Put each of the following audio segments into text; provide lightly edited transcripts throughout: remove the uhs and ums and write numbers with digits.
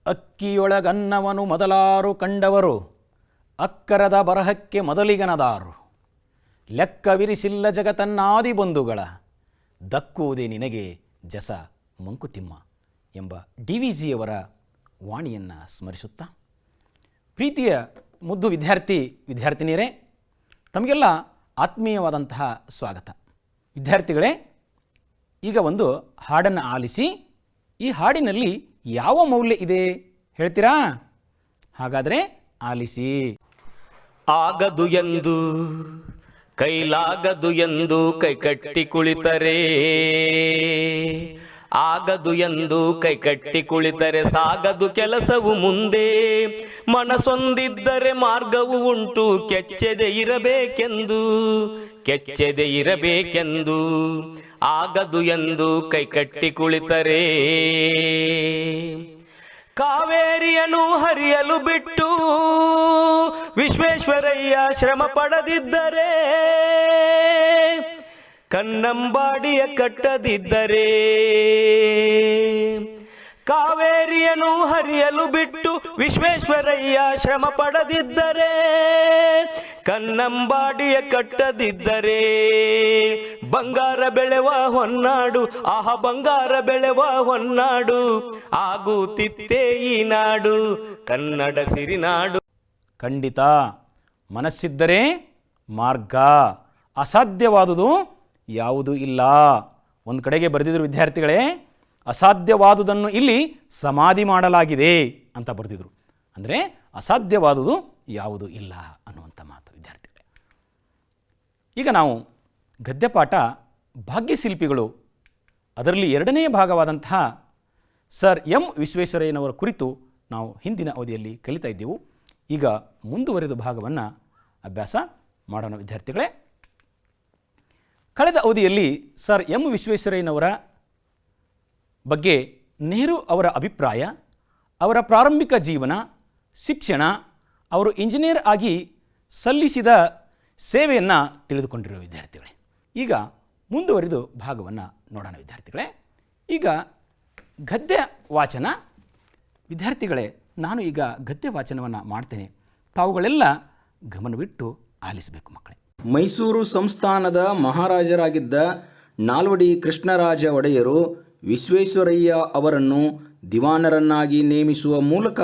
ಅಕ್ಕಿಯೊಳಗನ್ನವನು ಮೊದಲಾರು ಕಂಡವರು ಅಕ್ಕರದ ಬರಹಕ್ಕೆ ಮೊದಲಿಗನದಾರು. ಲೆಕ್ಕವಿರಿಸಿಲ್ಲ ಜಗತನ್ನಾದಿ ಬಂಧುಗಳ ದಕ್ಕುವುದೇ ನಿನಗೆ ಜಸ ಮಂಕುತಿಮ್ಮ ಎಂಬ DVಜಿಯವರ ವಾಣಿಯನ್ನು ಸ್ಮರಿಸುತ್ತಾ, ಪ್ರೀತಿಯ ಮುದ್ದು ವಿದ್ಯಾರ್ಥಿನಿಯರೇ, ತಮಗೆಲ್ಲ ಆತ್ಮೀಯವಾದಂತಹ ಸ್ವಾಗತ. ವಿದ್ಯಾರ್ಥಿಗಳೇ, ಈಗ ಒಂದು ಹಾಡನ್ನು ಆಲಿಸಿ. ಈ ಹಾಡಿನಲ್ಲಿ ಯಾವ ಮೌಲ್ಯ ಇದೆ ಹೇಳ್ತೀರಾ? ಹಾಗಾದರೆ ಆಲಿಸಿ. ಆಗದು ಎಂದು ಕೈಲಾಗದು ಎಂದು ಕೈಕಟ್ಟಿ ಕುಳಿತರೆ, ಆಗದು ಎಂದು ಕೈಕಟ್ಟಿ ಕುಳಿತರೆ ಸಾಗದು ಕೆಲಸವು ಮುಂದೆ. ಮನಸೊಂದಿದ್ದರೆ ಮಾರ್ಗವು ಉಂಟು, ಕೆಚ್ಚದೆ ಇರಬೇಕೆಂದು ಆಗದು ಎಂದು ಕೈಕಟ್ಟಿ ಕುಳಿತರೆ. ಕಾವೇರಿಯನ್ನು ಹರಿಯಲು ಬಿಟ್ಟು ವಿಶ್ವೇಶ್ವರಯ್ಯ ಶ್ರಮ ಪಡದಿದ್ದರೆ, ಕನ್ನಂಬಾಡಿಯ ಕಟ್ಟದಿದ್ದರೆ. ಕಾವೇರಿಯನ್ನು ಹರಿಯಲು ಬಿಟ್ಟು ವಿಶ್ವೇಶ್ವರಯ್ಯ ಶ್ರಮ ಪಡದಿದ್ದರೆ, ಕನ್ನಂಬಾಡಿಯ ಕಟ್ಟದಿದ್ದರೆ. ಬಂಗಾರ ಬೆಳೆವ ಹೊನ್ನಾಡು, ಬಂಗಾರ ಬೆಳೆವ ಹೊನ್ನಾಡು ಆಗುತ್ತಿತ್ತೇ ಈ ನಾಡು, ಕನ್ನಡ ಸಿರಿನಾಡು. ಖಂಡಿತ, ಮನಸ್ಸಿದ್ದರೆ ಮಾರ್ಗ, ಅಸಾಧ್ಯವಾದುದು ಯಾವುದೂ ಇಲ್ಲ. ಒಂದು ಕಡೆಗೆ ಬರೆದಿದ್ರು ವಿದ್ಯಾರ್ಥಿಗಳೇ, ಅಸಾಧ್ಯವಾದುದನ್ನು ಇಲ್ಲಿ ಸಮಾಧಿ ಮಾಡಲಾಗಿದೆ ಅಂತ ಬರೆದಿದ್ರು. ಅಂದರೆ ಅಸಾಧ್ಯವಾದುದು ಯಾವುದೂ ಇಲ್ಲ ಅನ್ನುವಂಥ ಮಾತು ವಿದ್ಯಾರ್ಥಿಗಳೇ. ಈಗ ನಾವು ಗದ್ಯಪಾಠ ಭಾಗ್ಯಶಿಲ್ಪಿಗಳು ಅದರಲ್ಲಿ 2ನೇ ಭಾಗವಾದಂತಹ ಸರ್ ಎಂ ವಿಶ್ವೇಶ್ವರಯ್ಯನವರ ಕುರಿತು ನಾವು ಹಿಂದಿನ ಅವಧಿಯಲ್ಲಿ ಕಲಿತಾ ಇದ್ದೆವು. ಈಗ ಮುಂದುವರೆದ ಭಾಗವನ್ನು ಅಭ್ಯಾಸ ಮಾಡೋಣ ವಿದ್ಯಾರ್ಥಿಗಳೇ. ಕಳೆದ ಅವಧಿಯಲ್ಲಿ ಸರ್ ಎಂ ವಿಶ್ವೇಶ್ವರಯ್ಯನವರ ಬಗ್ಗೆ ನೆಹರು ಅವರ ಅಭಿಪ್ರಾಯ, ಅವರ ಪ್ರಾರಂಭಿಕ ಜೀವನ, ಶಿಕ್ಷಣ, ಅವರು ಇಂಜಿನಿಯರ್ ಆಗಿ ಸಲ್ಲಿಸಿದ ಸೇವೆಯನ್ನು ತಿಳಿದುಕೊಂಡಿರುವ ವಿದ್ಯಾರ್ಥಿಗಳೇ. ಈಗ ಮುಂದುವರಿದು ಭಾಗವನ್ನು ನೋಡೋಣ ವಿದ್ಯಾರ್ಥಿಗಳೇ. ಈಗ ಗದ್ಯ ವಾಚನ ವಿದ್ಯಾರ್ಥಿಗಳೇ, ನಾನು ಈಗ ಗದ್ಯ ವಾಚನವನ್ನು ಮಾಡ್ತೇನೆ. ತಾವುಗಳೆಲ್ಲ ಗಮನವಿಟ್ಟು ಆಲಿಸಬೇಕು ಮಕ್ಕಳೇ. ಮೈಸೂರು ಸಂಸ್ಥಾನದ ಮಹಾರಾಜರಾಗಿದ್ದ ನಾಲ್ವಡಿ ಕೃಷ್ಣರಾಜ ಒಡೆಯರು ವಿಶ್ವೇಶ್ವರಯ್ಯ ಅವರನ್ನು ದಿವಾನರನ್ನಾಗಿ ನೇಮಿಸುವ ಮೂಲಕ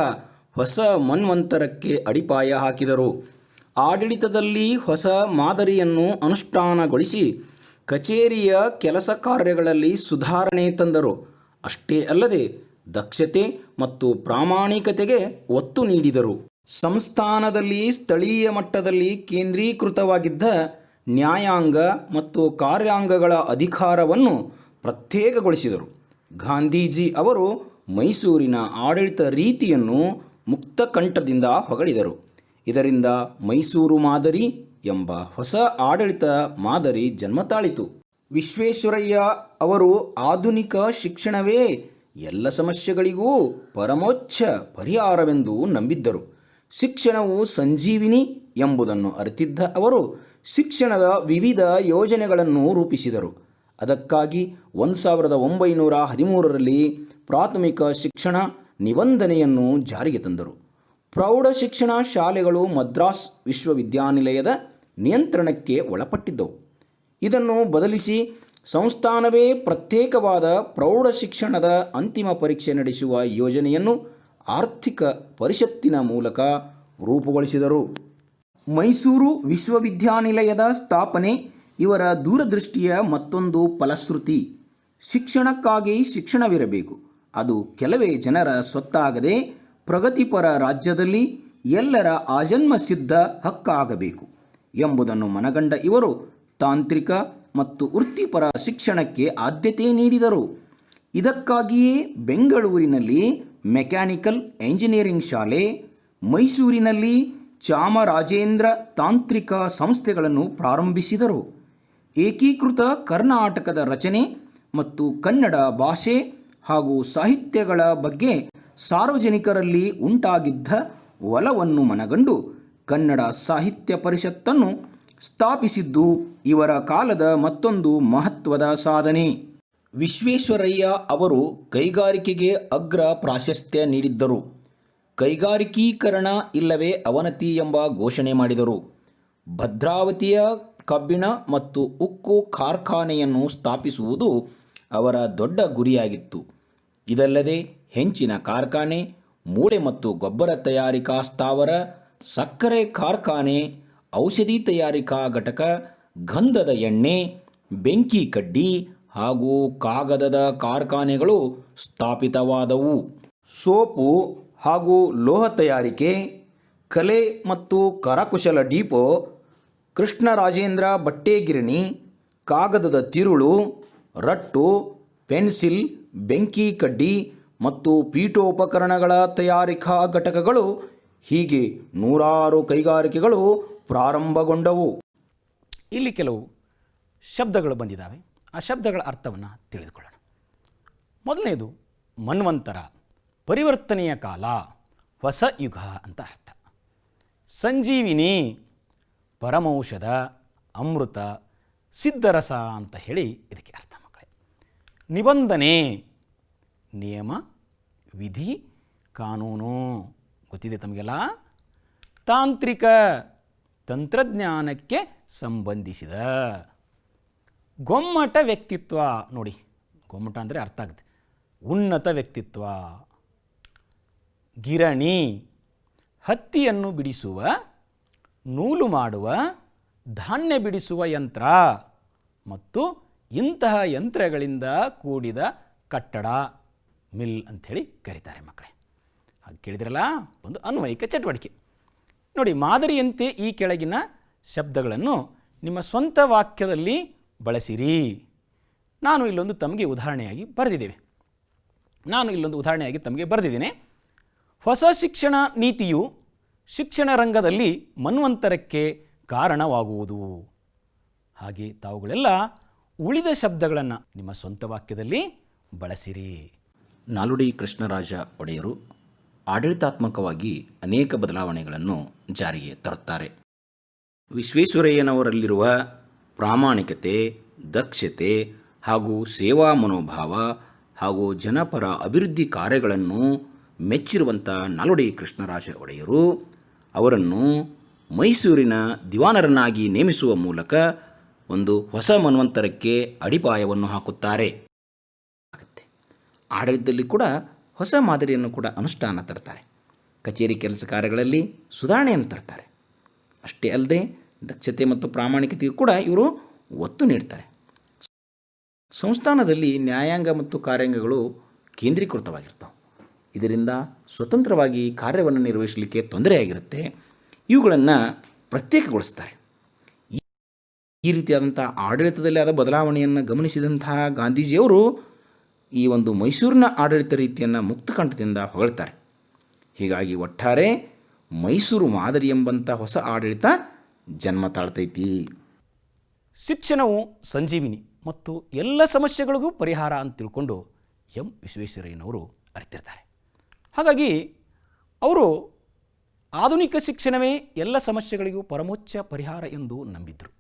ಹೊಸ ಮನ್ವಂತರಕ್ಕೆ ಅಡಿಪಾಯ ಹಾಕಿದರು. ಆಡಳಿತದಲ್ಲಿ ಹೊಸ ಮಾದರಿಯನ್ನು ಅನುಷ್ಠಾನಗೊಳಿಸಿ ಕಚೇರಿಯ ಕೆಲಸ ಕಾರ್ಯಗಳಲ್ಲಿ ಸುಧಾರಣೆ ತಂದರು. ಅಷ್ಟೇ ಅಲ್ಲದೆ ದಕ್ಷತೆ ಮತ್ತು ಪ್ರಾಮಾಣಿಕತೆಗೆ ಒತ್ತು ನೀಡಿದರು. ಸಂಸ್ಥಾನದಲ್ಲಿ ಸ್ಥಳೀಯ ಮಟ್ಟದಲ್ಲಿ ಕೇಂದ್ರೀಕೃತವಾಗಿದ್ದ ನ್ಯಾಯಾಂಗ ಮತ್ತು ಕಾರ್ಯಾಂಗಗಳ ಅಧಿಕಾರವನ್ನು ಪ್ರತ್ಯೇಕಗೊಳಿಸಿದರು. ಗಾಂಧೀಜಿ ಅವರು ಮೈಸೂರಿನ ಆಡಳಿತ ರೀತಿಯನ್ನು ಮುಕ್ತಕಂಠದಿಂದ ಹೊಗಳಿದರು. ಇದರಿಂದ ಮೈಸೂರು ಮಾದರಿ ಎಂಬ ಹೊಸ ಆಡಳಿತ ಮಾದರಿ ಜನ್ಮ ತಾಳಿತು. ವಿಶ್ವೇಶ್ವರಯ್ಯ ಅವರು ಆಧುನಿಕ ಶಿಕ್ಷಣವೇ ಎಲ್ಲ ಸಮಸ್ಯೆಗಳಿಗೂ ಪರಮೋಚ್ಚ ಪರಿಹಾರವೆಂದು ನಂಬಿದ್ದರು. ಶಿಕ್ಷಣವು ಸಂಜೀವಿನಿ ಎಂಬುದನ್ನು ಅರಿತಿದ್ದ ಅವರು ಶಿಕ್ಷಣದ ವಿವಿಧ ಯೋಜನೆಗಳನ್ನು ರೂಪಿಸಿದರು. ಅದಕ್ಕಾಗಿ 1913ರಲ್ಲಿ ಪ್ರಾಥಮಿಕ ಶಿಕ್ಷಣ ನಿಬಂಧನೆಯನ್ನು ಜಾರಿಗೆ ತಂದರು. ಪ್ರೌಢ ಶಿಕ್ಷಣ ಶಾಲೆಗಳು ಮದ್ರಾಸ್ ವಿಶ್ವವಿದ್ಯಾನಿಲಯದ ನಿಯಂತ್ರಣಕ್ಕೆ ಒಳಪಟ್ಟಿದ್ದವು. ಇದನ್ನು ಬದಲಿಸಿ ಸಂಸ್ಥಾನವೇ ಪ್ರತ್ಯೇಕವಾದ ಪ್ರೌಢ ಶಿಕ್ಷಣದ ಅಂತಿಮ ಪರೀಕ್ಷೆ ನಡೆಸುವ ಯೋಜನೆಯನ್ನು ಆರ್ಥಿಕ ಪರಿಷತ್ತಿನ ಮೂಲಕ ರೂಪುಗೊಳಿಸಿದರು. ಮೈಸೂರು ವಿಶ್ವವಿದ್ಯಾನಿಲಯದ ಸ್ಥಾಪನೆ ಇವರ ದೂರದೃಷ್ಟಿಯ ಮತ್ತೊಂದು ಫಲಶ್ರುತಿ. ಶಿಕ್ಷಣಕ್ಕಾಗಿ ಶಿಕ್ಷಣವಿರಬೇಕು, ಅದು ಕೆಲವೇ ಜನರ ಸ್ವತ್ತಾಗದೆ ಪ್ರಗತಿಪರ ರಾಜ್ಯದಲ್ಲಿ ಎಲ್ಲರ ಆಜನ್ಮ ಸಿದ್ಧ ಹಕ್ಕಾಗಬೇಕು ಎಂಬುದನ್ನು ಮನಗಂಡ ಇವರು ತಾಂತ್ರಿಕ ಮತ್ತು ವೃತ್ತಿಪರ ಶಿಕ್ಷಣಕ್ಕೆ ಆದ್ಯತೆ ನೀಡಿದರು. ಇದಕ್ಕಾಗಿಯೇ ಬೆಂಗಳೂರಿನಲ್ಲಿ ಮೆಕ್ಯಾನಿಕಲ್ ಎಂಜಿನಿಯರಿಂಗ್ ಶಾಲೆ, ಮೈಸೂರಿನಲ್ಲಿ ಚಾಮರಾಜೇಂದ್ರ ತಾಂತ್ರಿಕ ಸಂಸ್ಥೆಗಳನ್ನು ಪ್ರಾರಂಭಿಸಿದರು. ಏಕೀಕೃತ ಕರ್ನಾಟಕದ ರಚನೆ ಮತ್ತು ಕನ್ನಡ ಭಾಷೆ ಹಾಗೂ ಸಾಹಿತ್ಯಗಳ ಬಗ್ಗೆ ಸಾರ್ವಜನಿಕರಲ್ಲಿ ಉಂಟಾಗಿದ್ದ ಒಲವನ್ನು ಮನಗಂಡು ಕನ್ನಡ ಸಾಹಿತ್ಯ ಪರಿಷತ್ತನ್ನು ಸ್ಥಾಪಿಸಿದ್ದು ಇವರ ಕಾಲದ ಮತ್ತೊಂದು ಮಹತ್ವದ ಸಾಧನೆ. ವಿಶ್ವೇಶ್ವರಯ್ಯ ಅವರು ಕೈಗಾರಿಕೆಗೆ ಅಗ್ರ ಪ್ರಾಶಸ್ತ್ಯ ನೀಡಿದ್ದರು. ಕೈಗಾರಿಕೀಕರಣ ಇಲ್ಲವೇ ಅವನತಿ ಎಂಬ ಘೋಷಣೆ ಮಾಡಿದರು. ಭದ್ರಾವತಿಯ ಕಬ್ಬಿಣ ಮತ್ತು ಉಕ್ಕು ಕಾರ್ಖಾನೆಯನ್ನು ಸ್ಥಾಪಿಸುವುದು ಅವರ ದೊಡ್ಡ ಗುರಿಯಾಗಿತ್ತು. ಇದಲ್ಲದೆ ಹೆಂಚಿನ ಕಾರ್ಖಾನೆ, ಮೂಳೆ ಮತ್ತು ಗೊಬ್ಬರ ತಯಾರಿಕಾ ಸ್ಥಾವರ, ಸಕ್ಕರೆ ಕಾರ್ಖಾನೆ, ಔಷಧಿ ತಯಾರಿಕಾ ಘಟಕ, ಗಂಧದ ಎಣ್ಣೆ, ಬೆಂಕಿ ಕಡ್ಡಿ ಹಾಗೂ ಕಾಗದದ ಕಾರ್ಖಾನೆಗಳು ಸ್ಥಾಪಿತವಾದವು. ಸೋಪು ಹಾಗೂ ಲೋಹ ತಯಾರಿಕೆ, ಕಲೆ ಮತ್ತು ಕರಕುಶಲ ಡಿಪೋ, ಕೃಷ್ಣರಾಜೇಂದ್ರ ಬಟ್ಟೆ ಗಿರಣಿ, ಕಾಗದದ ತಿರುಳು, ರಟ್ಟು, ಪೆನ್ಸಿಲ್, ಬೆಂಕಿ ಕಡ್ಡಿ ಮತ್ತು ಪೀಠೋಪಕರಣಗಳ ತಯಾರಿಕಾ ಘಟಕಗಳು, ಹೀಗೆ ನೂರಾರು ಕೈಗಾರಿಕೆಗಳು ಪ್ರಾರಂಭಗೊಂಡವು. ಇಲ್ಲಿ ಕೆಲವು ಶಬ್ದಗಳು ಬಂದಿದ್ದಾವೆ. ಆ ಶಬ್ದಗಳ ಅರ್ಥವನ್ನು ತಿಳಿದುಕೊಳ್ಳೋಣ. ಮೊದಲನೇದು ಮನ್ವಂತರ, ಪರಿವರ್ತನೆಯ ಕಾಲ, ಹೊಸ ಯುಗ ಅಂತ ಅರ್ಥ. ಸಂಜೀವಿನಿ, ಪರಮೌಷಧ, ಅಮೃತ, ಸಿದ್ಧರಸ ಅಂತ ಹೇಳಿ ಇದಕ್ಕೆ ಅರ್ಥ ಮಕ್ಕಳೇ. ನಿಬಂಧನೆ, ನಿಯಮ, ವಿಧಿ, ಕಾನೂನು, ಗೊತ್ತಿದೆ ತಮಗೆಲ್ಲ. ತಾಂತ್ರಿಕ, ತಂತ್ರಜ್ಞಾನಕ್ಕೆ ಸಂಬಂಧಿಸಿದ. ಗೊಮ್ಮಟ ವ್ಯಕ್ತಿತ್ವ, ನೋಡಿ ಗೊಮ್ಮಟ ಅಂದರೆ ಅರ್ಥ ಆಗುತ್ತೆ, ಉನ್ನತ ವ್ಯಕ್ತಿತ್ವ. ಗಿರಣಿ, ಹತ್ತಿಯನ್ನು ಬಿಡಿಸುವ, ನೂಲು ಮಾಡುವ, ಧಾನ್ಯ ಬಿಡಿಸುವ ಯಂತ್ರ ಮತ್ತು ಇಂತಹ ಯಂತ್ರಗಳಿಂದ ಕೂಡಿದ ಕಟ್ಟಡ, ಮಿಲ್ ಅಂಥೇಳಿ ಕರೀತಾರೆ ಮಕ್ಕಳೇ. ಹಾಗೆ ಕೇಳಿದ್ರಲ್ಲ, ಒಂದು ಅನ್ವಯಿಕ ಚಟುವಟಿಕೆ. ನೋಡಿ, ಮಾದರಿಯಂತೆ ಈ ಕೆಳಗಿನ ಶಬ್ದಗಳನ್ನು ನಿಮ್ಮ ಸ್ವಂತ ವಾಕ್ಯದಲ್ಲಿ ಬಳಸಿರಿ. ನಾನು ಇಲ್ಲೊಂದು ತಮಗೆ ಉದಾಹರಣೆಯಾಗಿ ಬರೆದಿದ್ದೇನೆ. ಹೊಸ ಶಿಕ್ಷಣ ನೀತಿಯು ಶಿಕ್ಷಣ ರಂಗದಲ್ಲಿ ಮನ್ವಂತರಕ್ಕೆ ಕಾರಣವಾಗುವುದು. ಹಾಗೆ ತಾವುಗಳೆಲ್ಲ ಉಳಿದ ಶಬ್ದಗಳನ್ನು ನಿಮ್ಮ ಸ್ವಂತ ವಾಕ್ಯದಲ್ಲಿ ಬಳಸಿರಿ. ನಾಲ್ವಡಿ ಕೃಷ್ಣರಾಜ ಒಡೆಯರು ಆಡಳಿತಾತ್ಮಕವಾಗಿ ಅನೇಕ ಬದಲಾವಣೆಗಳನ್ನು ಜಾರಿಗೆ ತರುತ್ತಾರೆ. ವಿಶ್ವೇಶ್ವರಯ್ಯನವರಲ್ಲಿರುವ ಪ್ರಾಮಾಣಿಕತೆ, ದಕ್ಷತೆ ಹಾಗೂ ಸೇವಾ ಮನೋಭಾವ ಹಾಗೂ ಜನಪರ ಅಭಿವೃದ್ಧಿ ಕಾರ್ಯಗಳನ್ನು ಮೆಚ್ಚಿರುವಂಥ ನಾಲ್ವಡಿ ಕೃಷ್ಣರಾಜ ಒಡೆಯರು ಅವರನ್ನು ಮೈಸೂರಿನ ದಿವಾನರನ್ನಾಗಿ ನೇಮಿಸುವ ಮೂಲಕ ಒಂದು ಹೊಸ ಮನ್ವಂತರಕ್ಕೆ ಅಡಿಪಾಯವನ್ನು ಹಾಕುತ್ತಾರೆ. ಆಡಳಿತದಲ್ಲಿ ಕೂಡ ಹೊಸ ಮಾದರಿಯನ್ನು ಕೂಡ ಅನುಷ್ಠಾನ ತರ್ತಾರೆ. ಕಚೇರಿ ಕೆಲಸ ಕಾರ್ಯಗಳಲ್ಲಿ ಸುಧಾರಣೆಯನ್ನು ತರ್ತಾರೆ. ಅಷ್ಟೇ ಅಲ್ಲದೆ ದಕ್ಷತೆ ಮತ್ತು ಪ್ರಾಮಾಣಿಕತೆಯು ಕೂಡ ಇವರು ಒತ್ತು ನೀಡ್ತಾರೆ. ಸಂಸ್ಥಾನದಲ್ಲಿ ನ್ಯಾಯಾಂಗ ಮತ್ತು ಕಾರ್ಯಾಂಗಗಳು ಕೇಂದ್ರೀಕೃತವಾಗಿರ್ತವೆ. ಇದರಿಂದ ಸ್ವತಂತ್ರವಾಗಿ ಕಾರ್ಯವನ್ನು ನಿರ್ವಹಿಸಲಿಕ್ಕೆ ತೊಂದರೆಯಾಗಿರುತ್ತೆ. ಇವುಗಳನ್ನು ಪ್ರತ್ಯೇಕಗೊಳಿಸ್ತಾರೆ. ಈ ರೀತಿಯಾದಂಥ ಆಡಳಿತದಲ್ಲಿ ಆದ ಬದಲಾವಣೆಯನ್ನು ಗಮನಿಸಿದಂತಹ ಗಾಂಧೀಜಿಯವರು ಈ ಒಂದು ಮೈಸೂರಿನ ಆಡಳಿತ ರೀತಿಯನ್ನು ಮುಕ್ತಕಂಠದಿಂದ ಹೊಗಳ್ತಾರೆ. ಹೀಗಾಗಿ ಒಟ್ಟಾರೆ ಮೈಸೂರು ಮಾದರಿ ಎಂಬಂಥ ಹೊಸ ಆಡಳಿತ ಜನ್ಮ ತಾಳ್ತೈತಿ. ಶಿಕ್ಷಣವು ಸಂಜೀವಿನಿ ಮತ್ತು ಎಲ್ಲ ಸಮಸ್ಯೆಗಳಿಗೂ ಪರಿಹಾರ ಅಂತ ತಿಳ್ಕೊಂಡು ಎಂ ವಿಶ್ವೇಶ್ವರಯ್ಯನವರು ಅರಿತಿರ್ತಾರೆ. ಹಾಗಾಗಿ ಅವರು ಆಧುನಿಕ ಶಿಕ್ಷಣವೇ ಎಲ್ಲ ಸಮಸ್ಯೆಗಳಿಗೂ ಪರಮೋಚ್ಚ ಪರಿಹಾರ ಎಂದು ನಂಬಿದ್ದರು.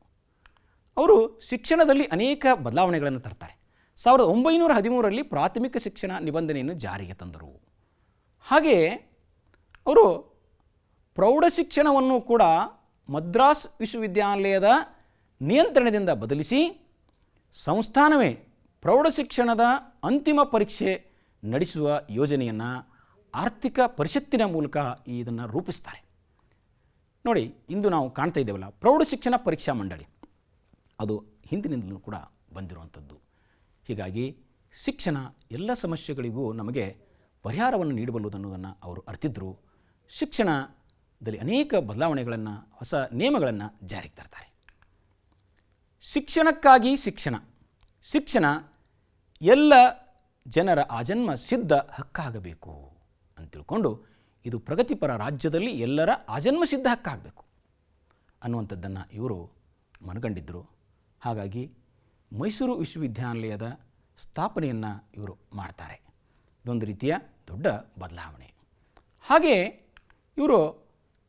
ಅವರು ಶಿಕ್ಷಣದಲ್ಲಿ ಅನೇಕ ಬದಲಾವಣೆಗಳನ್ನು ತರ್ತಾರೆ. 1913ರಲ್ಲಿ ಪ್ರಾಥಮಿಕ ಶಿಕ್ಷಣ ನಿಬಂಧನೆಯನ್ನು ಜಾರಿಗೆ ತಂದರು. ಹಾಗೆ ಅವರು ಪ್ರೌಢಶಿಕ್ಷಣವನ್ನು ಕೂಡ ಮದ್ರಾಸ್ ವಿಶ್ವವಿದ್ಯಾನಿಲಯದ ನಿಯಂತ್ರಣದಿಂದ ಬದಲಿಸಿ ಸಂಸ್ಥಾನವೇ ಪ್ರೌಢಶಿಕ್ಷಣದ ಅಂತಿಮ ಪರೀಕ್ಷೆ ನಡೆಸುವ ಯೋಜನೆಯನ್ನು ಆರ್ಥಿಕ ಪರಿಷತ್ತಿನ ಮೂಲಕ ಇದನ್ನು ರೂಪಿಸ್ತಾರೆ. ನೋಡಿ, ಇಂದು ನಾವು ಕಾಣ್ತಾ ಇದ್ದೇವಲ್ಲ, ಪ್ರೌಢಶಿಕ್ಷಣ ಪರೀಕ್ಷಾ ಮಂಡಳಿ, ಅದು ಹಿಂದಿನಿಂದಲೂ ಕೂಡ ಬಂದಿರುವಂಥದ್ದು. ಹೀಗಾಗಿ ಶಿಕ್ಷಣ ಎಲ್ಲ ಸಮಸ್ಯೆಗಳಿಗೂ ನಮಗೆ ಪರಿಹಾರವನ್ನು ನೀಡಬಲ್ಲುದನ್ನೋದನ್ನು ಅವರು ಅರಿತಿದ್ದರು. ಶಿಕ್ಷಣದಲ್ಲಿ ಅನೇಕ ಬದಲಾವಣೆಗಳನ್ನು, ಹೊಸ ನಿಯಮಗಳನ್ನು ಜಾರಿಗೆ ತರ್ತಾರೆ. ಶಿಕ್ಷಣಕ್ಕಾಗಿ ಶಿಕ್ಷಣ ಎಲ್ಲ ಜನರ ಆಜನ್ಮ ಸಿದ್ಧ ಹಕ್ಕಾಗಬೇಕು ಅಂತ ತಿಳ್ಕೊಂಡು, ಇದು ಪ್ರಗತಿಪರ ರಾಜ್ಯದಲ್ಲಿ ಎಲ್ಲರ ಆಜನ್ಮ ಸಿದ್ಧ ಹಕ್ಕಾಗಬೇಕು ಅನ್ನುವಂಥದ್ದನ್ನು ಇವರು ಮನಗಂಡಿದ್ದರು. ಹಾಗಾಗಿ ಮೈಸೂರು ವಿಶ್ವವಿದ್ಯಾನಿಲಯದ ಸ್ಥಾಪನೆಯನ್ನು ಇವರು ಮಾಡ್ತಾರೆ. ಇದೊಂದು ರೀತಿಯ ದೊಡ್ಡ ಬದಲಾವಣೆ. ಹಾಗೆ ಇವರು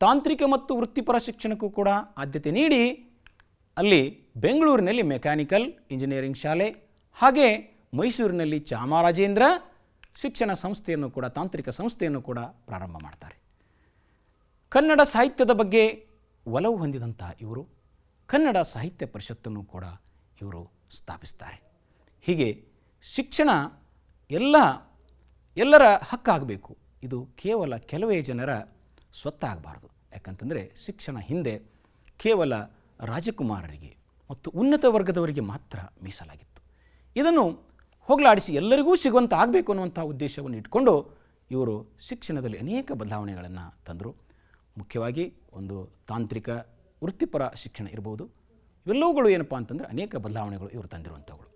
ತಾಂತ್ರಿಕ ಮತ್ತು ವೃತ್ತಿಪರ ಶಿಕ್ಷಣಕ್ಕೂ ಕೂಡ ಆದ್ಯತೆ ನೀಡಿ ಅಲ್ಲಿ ಬೆಂಗಳೂರಿನಲ್ಲಿ ಮೆಕ್ಯಾನಿಕಲ್ ಇಂಜಿನಿಯರಿಂಗ್ ಶಾಲೆ ಹಾಗೆ ಮೈಸೂರಿನಲ್ಲಿ ಚಾಮರಾಜೇಂದ್ರ ಶಿಕ್ಷಣ ಸಂಸ್ಥೆಯನ್ನು ಕೂಡ, ತಾಂತ್ರಿಕ ಸಂಸ್ಥೆಯನ್ನು ಕೂಡ ಪ್ರಾರಂಭ ಮಾಡ್ತಾರೆ. ಕನ್ನಡ ಸಾಹಿತ್ಯದ ಬಗ್ಗೆ ಒಲವು ಹೊಂದಿದಂಥ ಇವರು ಕನ್ನಡ ಸಾಹಿತ್ಯ ಪರಿಷತ್ತನ್ನು ಕೂಡ ಇವರು ಸ್ಥಾಪಿಸ್ತಾರೆ. ಹೀಗೆ ಶಿಕ್ಷಣ ಎಲ್ಲರ ಹಕ್ಕಾಗಬೇಕು. ಇದು ಕೇವಲ ಕೆಲವೇ ಜನರ ಸ್ವತ್ತಾಗಬಾರ್ದು. ಯಾಕಂತಂದರೆ ಶಿಕ್ಷಣ ಹಿಂದೆ ಕೇವಲ ರಾಜಕುಮಾರರಿಗೆ ಮತ್ತು ಉನ್ನತ ವರ್ಗದವರಿಗೆ ಮಾತ್ರ ಮೀಸಲಾಗಿತ್ತು. ಇದನ್ನು ಹೋಗಲಾಡಿಸಿ ಎಲ್ಲರಿಗೂ ಸಿಗುವಂಥ ಆಗಬೇಕು ಅನ್ನುವಂಥ ಉದ್ದೇಶವನ್ನು ಇಟ್ಕೊಂಡು ಇವರು ಶಿಕ್ಷಣದಲ್ಲಿ ಅನೇಕ ಬದಲಾವಣೆಗಳನ್ನು ತಂದರು. ಮುಖ್ಯವಾಗಿ ಒಂದು ತಾಂತ್ರಿಕ ವೃತ್ತಿಪರ ಶಿಕ್ಷಣ ಇರ್ಬೋದು. ಇವೆಲ್ಲವುಗಳು ಏನಪ್ಪ ಅಂತಂದರೆ ಅನೇಕ ಬದಲಾವಣೆಗಳು ಇವರು ತಂದಿರುವಂಥವುಗಳು.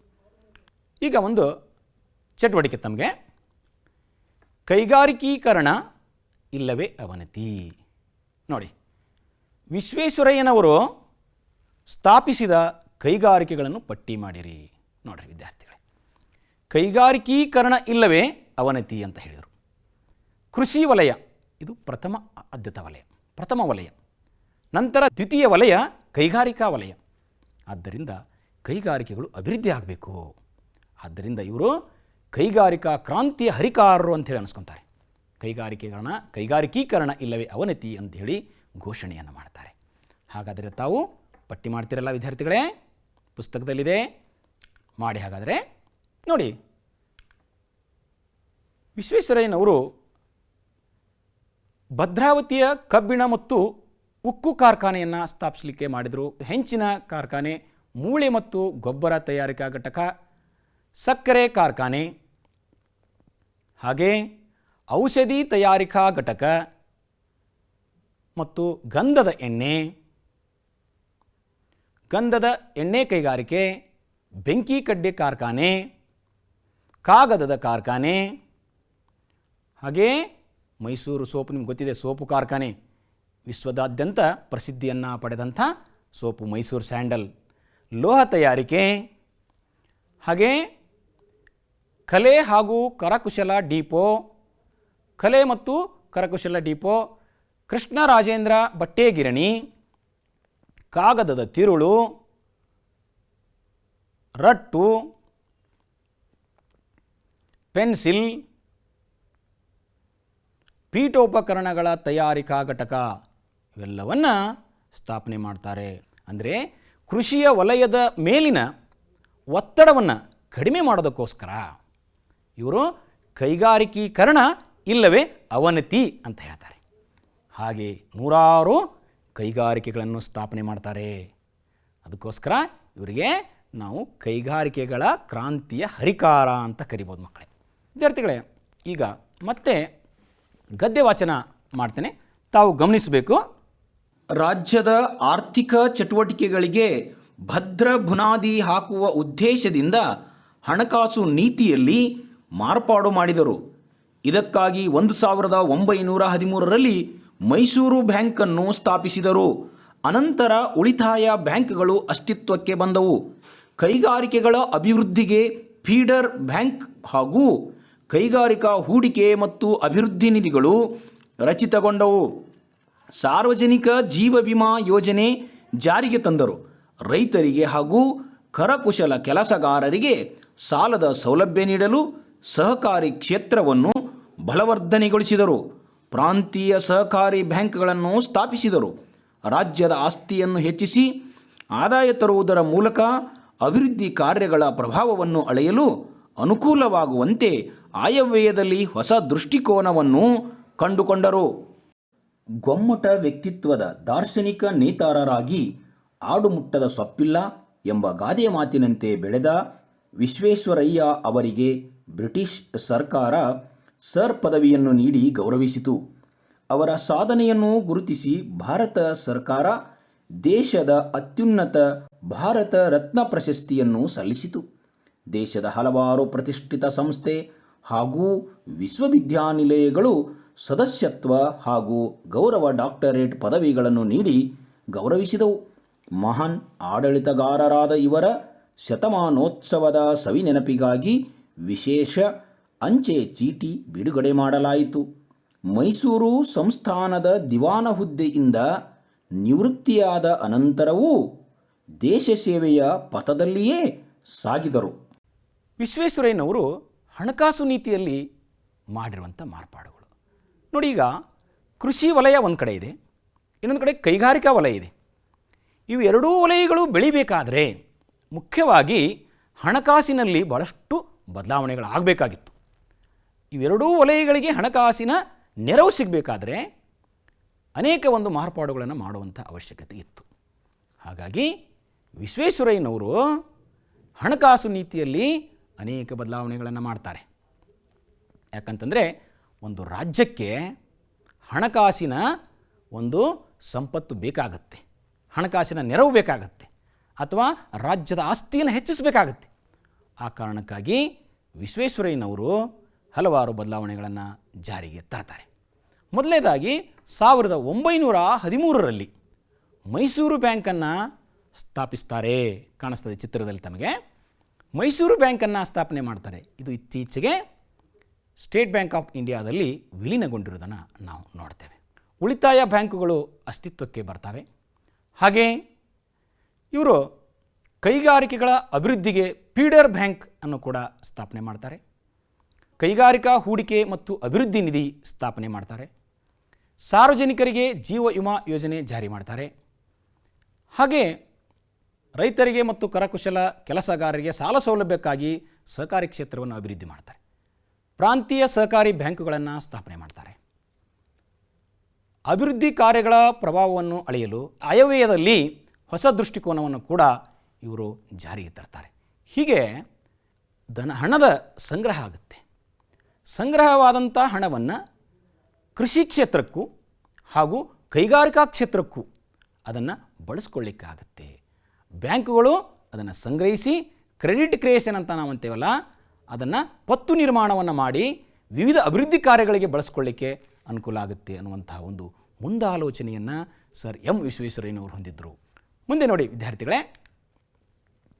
ಈಗ ಒಂದು ಚಟುವಟಿಕೆ ತಮಗೆ, ಕೈಗಾರಿಕೀಕರಣ ಇಲ್ಲವೇ ಅವನತಿ. ನೋಡಿ, ವಿಶ್ವೇಶ್ವರಯ್ಯನವರು ಸ್ಥಾಪಿಸಿದ ಕೈಗಾರಿಕೆಗಳನ್ನು ಪಟ್ಟಿ ಮಾಡಿರಿ. ನೋಡಿರಿ ವಿದ್ಯಾರ್ಥಿಗಳೇ, ಕೈಗಾರಿಕೀಕರಣ ಇಲ್ಲವೇ ಅವನತಿ ಅಂತ ಹೇಳಿದರು. ಕೃಷಿ ವಲಯ ಇದು ಪ್ರಥಮ ಆದ್ಯತಾ ವಲಯ, ಪ್ರಥಮ ವಲಯ. ನಂತರ ದ್ವಿತೀಯ ವಲಯ ಕೈಗಾರಿಕಾ ವಲಯ. ಆದ್ದರಿಂದ ಕೈಗಾರಿಕೆಗಳು ಅಭಿವೃದ್ಧಿ ಆಗಬೇಕು. ಆದ್ದರಿಂದ ಇವರು ಕೈಗಾರಿಕಾ ಕ್ರಾಂತಿಯ ಹರಿಕಾರರು ಅಂಥೇಳಿ ಅನಿಸ್ಕೊತಾರೆ. ಕೈಗಾರಿಕೀಕರಣ ಇಲ್ಲವೇ ಅವನತಿ ಅಂಥೇಳಿ ಘೋಷಣೆಯನ್ನು ಮಾಡ್ತಾರೆ. ಹಾಗಾದರೆ ತಾವು ಪಟ್ಟಿ ಮಾಡ್ತಿರಲ್ಲ ವಿದ್ಯಾರ್ಥಿಗಳೇ, ಪುಸ್ತಕದಲ್ಲಿದೆ, ಮಾಡಿ. ಹಾಗಾದರೆ ನೋಡಿ, ವಿಶ್ವೇಶ್ವರಯ್ಯನವರು ಭದ್ರಾವತಿಯ ಕಬ್ಬಿಣ ಮತ್ತು ಉಕ್ಕು ಕಾರ್ಖಾನೆಯನ್ನು ಸ್ಥಾಪಿಸಲಿಕ್ಕೆ ಮಾಡಿದರು. ಹೆಂಚಿನ ಕಾರ್ಖಾನೆ, ಮೂಳೆ ಮತ್ತು ಗೊಬ್ಬರ ತಯಾರಿಕಾ ಘಟಕ, ಸಕ್ಕರೆ ಕಾರ್ಖಾನೆ, ಹಾಗೆ ಔಷಧಿ ತಯಾರಿಕಾ ಘಟಕ ಮತ್ತು ಗಂಧದ ಎಣ್ಣೆ ಕೈಗಾರಿಕೆ, ಬೆಂಕಿ ಕಡ್ಡೆ ಕಾರ್ಖಾನೆ, ಕಾಗದದ ಕಾರ್ಖಾನೆ, ಹಾಗೆ ಮೈಸೂರು ಸೋಪು, ನಿಮ್ಗೆ ಗೊತ್ತಿದೆ, ಸೋಪು ಕಾರ್ಖಾನೆ, ವಿಶ್ವದಾದ್ಯಂತ ಪ್ರಸಿದ್ಧಿಯನ್ನು ಪಡೆದಂಥ ಸೋಪು ಮೈಸೂರು ಸ್ಯಾಂಡಲ್, ಲೋಹ ತಯಾರಿಕೆ, ಹಾಗೆ ಕಲೆ ಹಾಗೂ ಕರಕುಶಲ ಡಿಪೋ, ಕಲೆ ಮತ್ತು ಕರಕುಶಲ ಡಿಪೋ, ಕೃಷ್ಣರಾಜೇಂದ್ರ ಬಟ್ಟೆ ಗಿರಣಿ, ಕಾಗದದ ತಿರುಳು, ರಟ್ಟು, ಪೆನ್ಸಿಲ್, ಪೀಠೋಪಕರಣಗಳ ತಯಾರಿಕಾ ಘಟಕ ಇವೆಲ್ಲವನ್ನು ಸ್ಥಾಪನೆ ಮಾಡ್ತಾರೆ. ಅಂದರೆ ಕೃಷಿಯ ವಲಯದ ಮೇಲಿನ ಒತ್ತಡವನ್ನು ಕಡಿಮೆ ಮಾಡೋದಕ್ಕೋಸ್ಕರ ಇವರು ಕೈಗಾರಿಕೀಕರಣ ಇಲ್ಲವೇ ಅವನತಿ ಅಂತ ಹೇಳ್ತಾರೆ. ಹಾಗೆ ನೂರಾರು ಕೈಗಾರಿಕೆಗಳನ್ನು ಸ್ಥಾಪನೆ ಮಾಡ್ತಾರೆ. ಅದಕ್ಕೋಸ್ಕರ ಇವರಿಗೆ ನಾವು ಕೈಗಾರಿಕೆಗಳ ಕ್ರಾಂತಿಯ ಹರಿಕಾರ ಅಂತ ಕರಿಬೋದು ಮಕ್ಕಳೇ. ವಿದ್ಯಾರ್ಥಿಗಳೇ, ಈಗ ಮತ್ತೆ ಗದ್ಯ ವಾಚನ ಮಾಡ್ತೇನೆ, ತಾವು ಗಮನಿಸಬೇಕು. ರಾಜ್ಯದ ಆರ್ಥಿಕ ಚಟುವಟಿಕೆಗಳಿಗೆ ಭದ್ರ ಬುನಾದಿ ಹಾಕುವ ಉದ್ದೇಶದಿಂದ ಹಣಕಾಸು ನೀತಿಯಲ್ಲಿ ಮಾರ್ಪಾಡು ಮಾಡಿದರು. ಇದಕ್ಕಾಗಿ 1913ರಲ್ಲಿ ಮೈಸೂರು ಬ್ಯಾಂಕನ್ನು ಸ್ಥಾಪಿಸಿದರು. ಅನಂತರ ಉಳಿತಾಯ ಬ್ಯಾಂಕ್ಗಳು ಅಸ್ತಿತ್ವಕ್ಕೆ ಬಂದವು. ಕೈಗಾರಿಕೆಗಳ ಅಭಿವೃದ್ಧಿಗೆ ಫೀಡರ್ ಬ್ಯಾಂಕ್ ಹಾಗೂ ಕೈಗಾರಿಕಾ ಹೂಡಿಕೆ ಮತ್ತು ಅಭಿವೃದ್ಧಿ ನಿಧಿಗಳು ರಚಿತಗೊಂಡವು. ಸಾರ್ವಜನಿಕ ಜೀವ ವಿಮಾ ಯೋಜನೆ ಜಾರಿಗೆ ತಂದರು. ರೈತರಿಗೆ ಹಾಗೂ ಕರಕುಶಲ ಕೆಲಸಗಾರರಿಗೆ ಸಾಲದ ಸೌಲಭ್ಯ ನೀಡಲು ಸಹಕಾರಿ ಕ್ಷೇತ್ರವನ್ನು ಬಲವರ್ಧನೆಗೊಳಿಸಿದರು. ಪ್ರಾಂತೀಯ ಸಹಕಾರಿ ಬ್ಯಾಂಕ್ಗಳನ್ನು ಸ್ಥಾಪಿಸಿದರು. ರಾಜ್ಯದ ಆಸ್ತಿಯನ್ನು ಹೆಚ್ಚಿಸಿ ಆದಾಯ ತರುವುದರ ಮೂಲಕ ಅಭಿವೃದ್ಧಿ ಕಾರ್ಯಗಳ ಪ್ರಭಾವವನ್ನು ಅಳೆಯಲು ಅನುಕೂಲವಾಗುವಂತೆ ಆಯವ್ಯಯದಲ್ಲಿ ಹೊಸ ದೃಷ್ಟಿಕೋನವನ್ನು ಕಂಡುಕೊಂಡರು. ಗೊಮ್ಮಟ ವ್ಯಕ್ತಿತ್ವದ ದಾರ್ಶನಿಕ ನೇತಾರರಾಗಿ ಆಡುಮುಟ್ಟದ ಸೊಪ್ಪಿಲ್ಲ ಎಂಬ ಗಾದೆ ಮಾತಿನಂತೆ ಬೆಳೆದ ವಿಶ್ವೇಶ್ವರಯ್ಯ ಅವರಿಗೆ ಬ್ರಿಟಿಷ್ ಸರ್ಕಾರ ಸರ್ ಪದವಿಯನ್ನು ನೀಡಿ ಗೌರವಿಸಿತು. ಅವರ ಸಾಧನೆಯನ್ನು ಗುರುತಿಸಿ ಭಾರತ ಸರ್ಕಾರ ದೇಶದ ಅತ್ಯುನ್ನತ ಭಾರತ ರತ್ನ ಪ್ರಶಸ್ತಿಯನ್ನು ಸಲ್ಲಿಸಿತು. ದೇಶದ ಹಲವಾರು ಪ್ರತಿಷ್ಠಿತ ಸಂಸ್ಥೆ ಹಾಗೂ ವಿಶ್ವವಿದ್ಯಾನಿಲಯಗಳು ಸದಸ್ಯತ್ವ ಹಾಗೂ ಗೌರವ ಡಾಕ್ಟರೇಟ್ ಪದವಿಗಳನ್ನು ನೀಡಿ ಗೌರವಿಸಿದವು. ಮಹಾನ್ ಆಡಳಿತಗಾರರಾದ ಇವರ ಶತಮಾನೋತ್ಸವದ ಸವಿನೆನಪಿಗಾಗಿ ವಿಶೇಷ ಅಂಚೆ ಚೀಟಿ ಬಿಡುಗಡೆ ಮಾಡಲಾಯಿತು. ಮೈಸೂರು ಸಂಸ್ಥಾನದ ದಿವಾನ ಹುದ್ದೆಯಿಂದ ನಿವೃತ್ತಿಯಾದ ಅನಂತರವೂ ದೇಶ ಸೇವೆಯ ಪಥದಲ್ಲಿಯೇ ಸಾಗಿದರು. ವಿಶ್ವೇಶ್ವರಯ್ಯನವರು ಹಣಕಾಸು ನೀತಿಯಲ್ಲಿ ಮಾಡಿರುವಂಥ ಮಾರ್ಪಾಡುಗಳು ನೋಡಿ. ಈಗ ಕೃಷಿ ವಲಯ ಒಂದು ಕಡೆ ಇದೆ, ಇನ್ನೊಂದು ಕಡೆ ಕೈಗಾರಿಕಾ ವಲಯ ಇದೆ. ಇವು ಎರಡೂ ವಲಯಗಳು ಬೆಳಿಬೇಕಾದರೆ ಮುಖ್ಯವಾಗಿ ಹಣಕಾಸಿನಲ್ಲಿ ಭಾಳಷ್ಟು ಬದಲಾವಣೆಗಳಾಗಬೇಕಾಗಿತ್ತು. ಇವೆರಡೂ ವಲಯಗಳಿಗೆ ಹಣಕಾಸಿನ ನೆರವು ಸಿಗಬೇಕಾದ್ರೆ ಅನೇಕ ಒಂದು ಮಾರ್ಪಾಡುಗಳನ್ನು ಮಾಡುವಂಥ ಅವಶ್ಯಕತೆ ಇತ್ತು. ಹಾಗಾಗಿ ವಿಶ್ವೇಶ್ವರಯ್ಯನವರು ಹಣಕಾಸು ನೀತಿಯಲ್ಲಿ ಅನೇಕ ಬದಲಾವಣೆಗಳನ್ನು ಮಾಡ್ತಾರೆ. ಯಾಕಂತಂದರೆ ಒಂದು ರಾಜ್ಯಕ್ಕೆ ಹಣಕಾಸಿನ ಒಂದು ಸಂಪತ್ತು ಬೇಕಾಗತ್ತೆ, ಹಣಕಾಸಿನ ನೆರವು ಬೇಕಾಗತ್ತೆ, ಅಥವಾ ರಾಜ್ಯದ ಆಸ್ತಿಯನ್ನು ಹೆಚ್ಚಿಸಬೇಕಾಗತ್ತೆ. ಆ ಕಾರಣಕ್ಕಾಗಿ ವಿಶ್ವೇಶ್ವರಯ್ಯನವರು ಹಲವಾರು ಬದಲಾವಣೆಗಳನ್ನು ಜಾರಿಗೆ ತರ್ತಾರೆ. ಮೊದಲನೇದಾಗಿ 1913ರಲ್ಲಿ ಮೈಸೂರು ಬ್ಯಾಂಕನ್ನು ಸ್ಥಾಪಿಸ್ತಾರೆ. ಕಾಣಿಸ್ತದೆ ಚಿತ್ರದಲ್ಲಿ ತಮಗೆ. ಮೈಸೂರು ಬ್ಯಾಂಕನ್ನು ಸ್ಥಾಪನೆ ಮಾಡ್ತಾರೆ. ಇದು ಇತ್ತೀಚೆಗೆ ಸ್ಟೇಟ್ ಬ್ಯಾಂಕ್ ಆಫ್ ಇಂಡಿಯಾದಲ್ಲಿ ವಿಲೀನಗೊಂಡಿರುವುದನ್ನು ನಾವು ನೋಡ್ತೇವೆ. ಉಳಿತಾಯ ಬ್ಯಾಂಕುಗಳು ಅಸ್ತಿತ್ವಕ್ಕೆ ಬರ್ತವೆ. ಹಾಗೆ ಇವರು ಕೈಗಾರಿಕೆಗಳ ಅಭಿವೃದ್ಧಿಗೆ ಫೀಡರ್ ಬ್ಯಾಂಕ್ ಅನ್ನು ಕೂಡ ಸ್ಥಾಪನೆ ಮಾಡ್ತಾರೆ. ಕೈಗಾರಿಕಾ ಹೂಡಿಕೆ ಮತ್ತು ಅಭಿವೃದ್ಧಿ ನಿಧಿ ಸ್ಥಾಪನೆ ಮಾಡ್ತಾರೆ. ಸಾರ್ವಜನಿಕರಿಗೆ ಜೀವ ವಿಮಾ ಯೋಜನೆ ಜಾರಿ ಮಾಡ್ತಾರೆ. ಹಾಗೆ ರೈತರಿಗೆ ಮತ್ತು ಕರಕುಶಲ ಕೆಲಸಗಾರರಿಗೆ ಸಾಲ ಸೌಲಭ್ಯಕ್ಕಾಗಿ ಸಹಕಾರಿ ಕ್ಷೇತ್ರವನ್ನು ಅಭಿವೃದ್ಧಿ ಮಾಡ್ತಾರೆ. ಪ್ರಾಂತೀಯ ಸಹಕಾರಿ ಬ್ಯಾಂಕುಗಳನ್ನು ಸ್ಥಾಪನೆ ಮಾಡ್ತಾರೆ. ಅಭಿವೃದ್ಧಿ ಕಾರ್ಯಗಳ ಪ್ರಭಾವವನ್ನು ಅಳೆಯಲು ಆಯವ್ಯಯದಲ್ಲಿ ಹೊಸ ದೃಷ್ಟಿಕೋನವನ್ನು ಕೂಡ ಇವರು ಜಾರಿಗೆ ತರ್ತಾರೆ. ಹೀಗೆ ಹಣದ ಸಂಗ್ರಹ ಆಗುತ್ತೆ. ಸಂಗ್ರಹವಾದಂಥ ಹಣವನ್ನು ಕೃಷಿ ಕ್ಷೇತ್ರಕ್ಕೂ ಹಾಗೂ ಕೈಗಾರಿಕಾ ಕ್ಷೇತ್ರಕ್ಕೂ ಅದನ್ನು ಬಳಸ್ಕೊಳ್ಳಿಕ್ಕಾಗತ್ತೆ. ಬ್ಯಾಂಕುಗಳು ಅದನ್ನು ಸಂಗ್ರಹಿಸಿ ಕ್ರೆಡಿಟ್ ಕ್ರಿಯೇಷನ್ ಅಂತ ನಾವು ಅಂತೀವಲ್ಲ, ಅದನ್ನು ಪತ್ತು ನಿರ್ಮಾಣವನ್ನು ಮಾಡಿ ವಿವಿಧ ಅಭಿವೃದ್ಧಿ ಕಾರ್ಯಗಳಿಗೆ ಬಳಸ್ಕೊಳ್ಳಿಕ್ಕೆ ಅನುಕೂಲ ಆಗುತ್ತೆ ಅನ್ನುವಂಥ ಒಂದು ಮುಂದಾಲೋಚನೆಯನ್ನು ಸರ್ ಎಂ ವಿಶ್ವೇಶ್ವರಯ್ಯನವರು ಹೊಂದಿದ್ದರು. ಮುಂದೆ ನೋಡಿ ವಿದ್ಯಾರ್ಥಿಗಳೇ,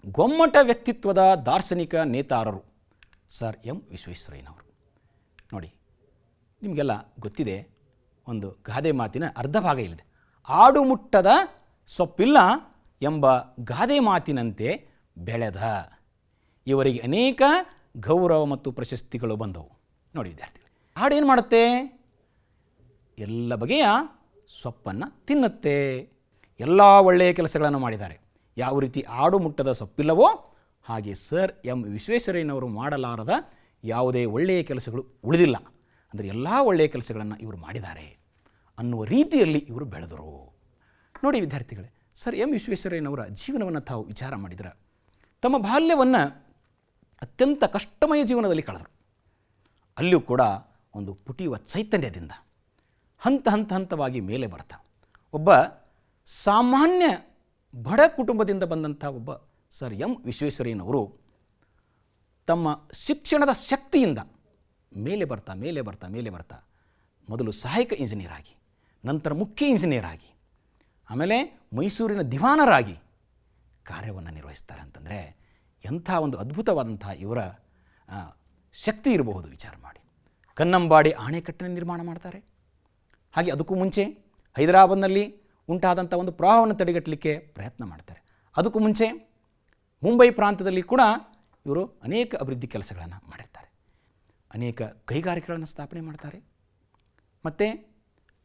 ಗೊಮ್ಮಟ ವ್ಯಕ್ತಿತ್ವದ ದಾರ್ಶನಿಕ ನೇತಾರರು ಸರ್ ಎಂ ವಿಶ್ವೇಶ್ವರಯ್ಯನವರು. ನೋಡಿ, ನಿಮಗೆಲ್ಲ ಗೊತ್ತಿದೆ, ಒಂದು ಗಾದೆ ಮಾತಿನ ಅರ್ಧ ಭಾಗ ಇಲ್ಲಿದೆ. ಆಡು ಮುಟ್ಟದ ಸೊಪ್ಪಿಲ್ಲ ಎಂಬ ಗಾದೆ ಮಾತಿನಂತೆ ಬೆಳೆದ. ಇವರಿಗೆ ಅನೇಕ ಗೌರವ ಮತ್ತು ಪ್ರಶಸ್ತಿಗಳು ಬಂದವು. ನೋಡಿ ವಿದ್ಯಾರ್ಥಿಗಳು, ಆಡು ಏನು ಮಾಡುತ್ತೆ? ಎಲ್ಲ ಬಗೆಯ ಸೊಪ್ಪನ್ನು ತಿನ್ನುತ್ತೆ. ಎಲ್ಲ ಒಳ್ಳೆಯ ಕೆಲಸಗಳನ್ನು ಮಾಡಿದ್ದಾರೆ. ಯಾವ ರೀತಿ ಆಡು ಮುಟ್ಟದ ಸೊಪ್ಪಿಲ್ಲವೋ ಹಾಗೆ ಸರ್ ಎಂ ವಿಶ್ವೇಶ್ವರಯ್ಯನವರು ಮಾಡಲಾರದ ಯಾವುದೇ ಒಳ್ಳೆಯ ಕೆಲಸಗಳು ಉಳಿದಿಲ್ಲ. ಅಂದರೆ ಎಲ್ಲ ಒಳ್ಳೆಯ ಕೆಲಸಗಳನ್ನು ಇವರು ಮಾಡಿದ್ದಾರೆ ಅನ್ನುವ ರೀತಿಯಲ್ಲಿ ಇವರು ಬೆಳೆದರು. ನೋಡಿ ವಿದ್ಯಾರ್ಥಿಗಳೇ, ಸರ್ ಎಂ ವಿಶ್ವೇಶ್ವರಯ್ಯನವರ ಜೀವನವನ್ನು ತಾವು ವಿಚಾರ ಮಾಡಿದರೆ, ತಮ್ಮ ಬಾಲ್ಯವನ್ನು ಅತ್ಯಂತ ಕಷ್ಟಮಯ ಜೀವನದಲ್ಲಿ ಕಳೆದರು. ಅಲ್ಲಿಯೂ ಕೂಡ ಒಂದು ಪುಟಿಯುವ ಚೈತನ್ಯದಿಂದ ಹಂತವಾಗಿ ಮೇಲೆ ಬರ್ತಾ ಒಬ್ಬ ಸಾಮಾನ್ಯ ಬಡ ಕುಟುಂಬದಿಂದ ಬಂದಂಥ ಒಬ್ಬ ಸರ್ ಎಂ ವಿಶ್ವೇಶ್ವರಯ್ಯನವರು ತಮ್ಮ ಶಿಕ್ಷಣದ ಶಕ್ತಿಯಿಂದ ಮೇಲೆ ಬರ್ತಾ ಮೊದಲು ಸಹಾಯಕ ಇಂಜಿನಿಯರ್ ಆಗಿ, ನಂತರ ಮುಖ್ಯ ಇಂಜಿನಿಯರ್ ಆಗಿ, ಆಮೇಲೆ ಮೈಸೂರಿನ ದಿವಾನರಾಗಿ ಕಾರ್ಯವನ್ನು ನಿರ್ವಹಿಸ್ತಾರೆ. ಅಂತಂದರೆ ಎಂಥ ಒಂದು ಅದ್ಭುತವಾದಂಥ ಇವರ ಶಕ್ತಿ ಇರಬಹುದು ವಿಚಾರ ಮಾಡಿ. ಕನ್ನಂಬಾಡಿ ಅಣೆಕಟ್ಟನ್ನು ನಿರ್ಮಾಣ ಮಾಡ್ತಾರೆ. ಹಾಗೆ ಅದಕ್ಕೂ ಮುಂಚೆ ಹೈದರಾಬಾದ್ನಲ್ಲಿ ಉಂಟಾದಂಥ ಒಂದು ಪ್ರವಾಹವನ್ನು ತಡೆಗಟ್ಟಲಿಕ್ಕೆ ಪ್ರಯತ್ನ ಮಾಡ್ತಾರೆ. ಅದಕ್ಕೂ ಮುಂಚೆ ಮುಂಬೈ ಪ್ರಾಂತ್ಯದಲ್ಲಿ ಕೂಡ ಇವರು ಅನೇಕ ಅಭಿವೃದ್ಧಿ ಕೆಲಸಗಳನ್ನು ಮಾಡಿರ್ತಾರೆ. ಅನೇಕ ಕೈಗಾರಿಕೆಗಳನ್ನು ಸ್ಥಾಪನೆ ಮಾಡ್ತಾರೆ. ಮತ್ತು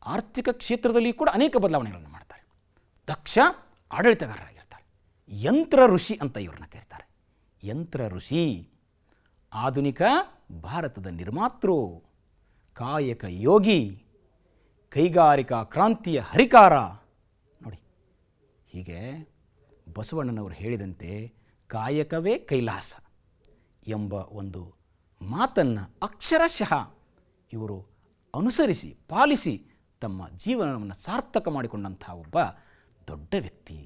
ಆರ್ಥಿಕ ಕ್ಷೇತ್ರದಲ್ಲಿ ಕೂಡ ಅನೇಕ ಬದಲಾವಣೆಗಳನ್ನು ಮಾಡ್ತಾರೆ. ದಕ್ಷ ಆಡಳಿತಗಾರರಾಗಿರ್ತಾರೆ. ಯಂತ್ರ ಋಷಿ ಅಂತ ಇವ್ರನ್ನ ಕರೀತಾರೆ. ಯಂತ್ರ ಋಷಿ, ಆಧುನಿಕ ಭಾರತದ ನಿರ್ಮಾತೃ, ಕಾಯಕ ಯೋಗಿ, ಕೈಗಾರಿಕಾ ಕ್ರಾಂತಿಯ ಹರಿಕಾರ. ನೋಡಿ, ಹೀಗೆ ಬಸವಣ್ಣನವರು ಹೇಳಿದಂತೆ ಕಾಯಕವೇ ಕೈಲಾಸ ಎಂಬ ಒಂದು ಮಾತನ್ನು ಅಕ್ಷರಶಃ ಇವರು ಅನುಸರಿಸಿ ಪಾಲಿಸಿ ತಮ್ಮ ಜೀವನವನ್ನು ಸಾರ್ಥಕ ಮಾಡಿಕೊಂಡಂಥ ಒಬ್ಬ ದೊಡ್ಡ ವ್ಯಕ್ತಿ,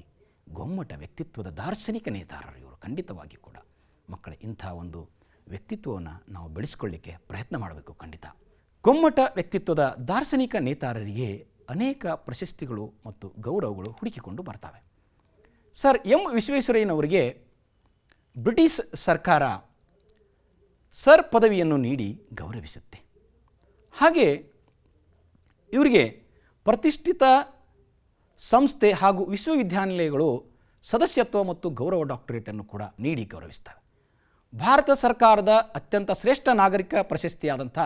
ಗೊಮ್ಮಟ ವ್ಯಕ್ತಿತ್ವದ ದಾರ್ಶನಿಕ ನೇತಾರರು ಇವರು. ಖಂಡಿತವಾಗಿ ಕೂಡ ಮಕ್ಕಳೇ, ಇಂಥ ಒಂದು ವ್ಯಕ್ತಿತ್ವವನ್ನು ನಾವು ಬೆಳೆಸ್ಕೊಳ್ಳಿಕ್ಕೆ ಪ್ರಯತ್ನ ಮಾಡಬೇಕು. ಖಂಡಿತ ಗೊಮ್ಮಟ ವ್ಯಕ್ತಿತ್ವದ ದಾರ್ಶನಿಕ ನೇತಾರರಿಗೆ ಅನೇಕ ಪ್ರಶಸ್ತಿಗಳು ಮತ್ತು ಗೌರವಗಳು ಹುಡುಕಿಕೊಂಡು ಬರ್ತವೆ. ಸರ್ ಎಂ ವಿಶ್ವೇಶ್ವರಯ್ಯನವರಿಗೆ ಬ್ರಿಟಿಷ್ ಸರ್ಕಾರ ಸರ್ ಪದವಿಯನ್ನು ನೀಡಿ ಗೌರವಿಸುತ್ತೆ. ಹಾಗೆ ಇವರಿಗೆ ಪ್ರತಿಷ್ಠಿತ ಸಂಸ್ಥೆ ಹಾಗೂ ವಿಶ್ವವಿದ್ಯಾನಿಲಯಗಳು ಸದಸ್ಯತ್ವ ಮತ್ತು ಗೌರವ ಡಾಕ್ಟರೇಟನ್ನು ಕೂಡ ನೀಡಿ ಗೌರವಿಸ್ತವೆ. ಭಾರತ ಸರ್ಕಾರದ ಅತ್ಯಂತ ಶ್ರೇಷ್ಠ ನಾಗರಿಕ ಪ್ರಶಸ್ತಿಯಾದಂಥ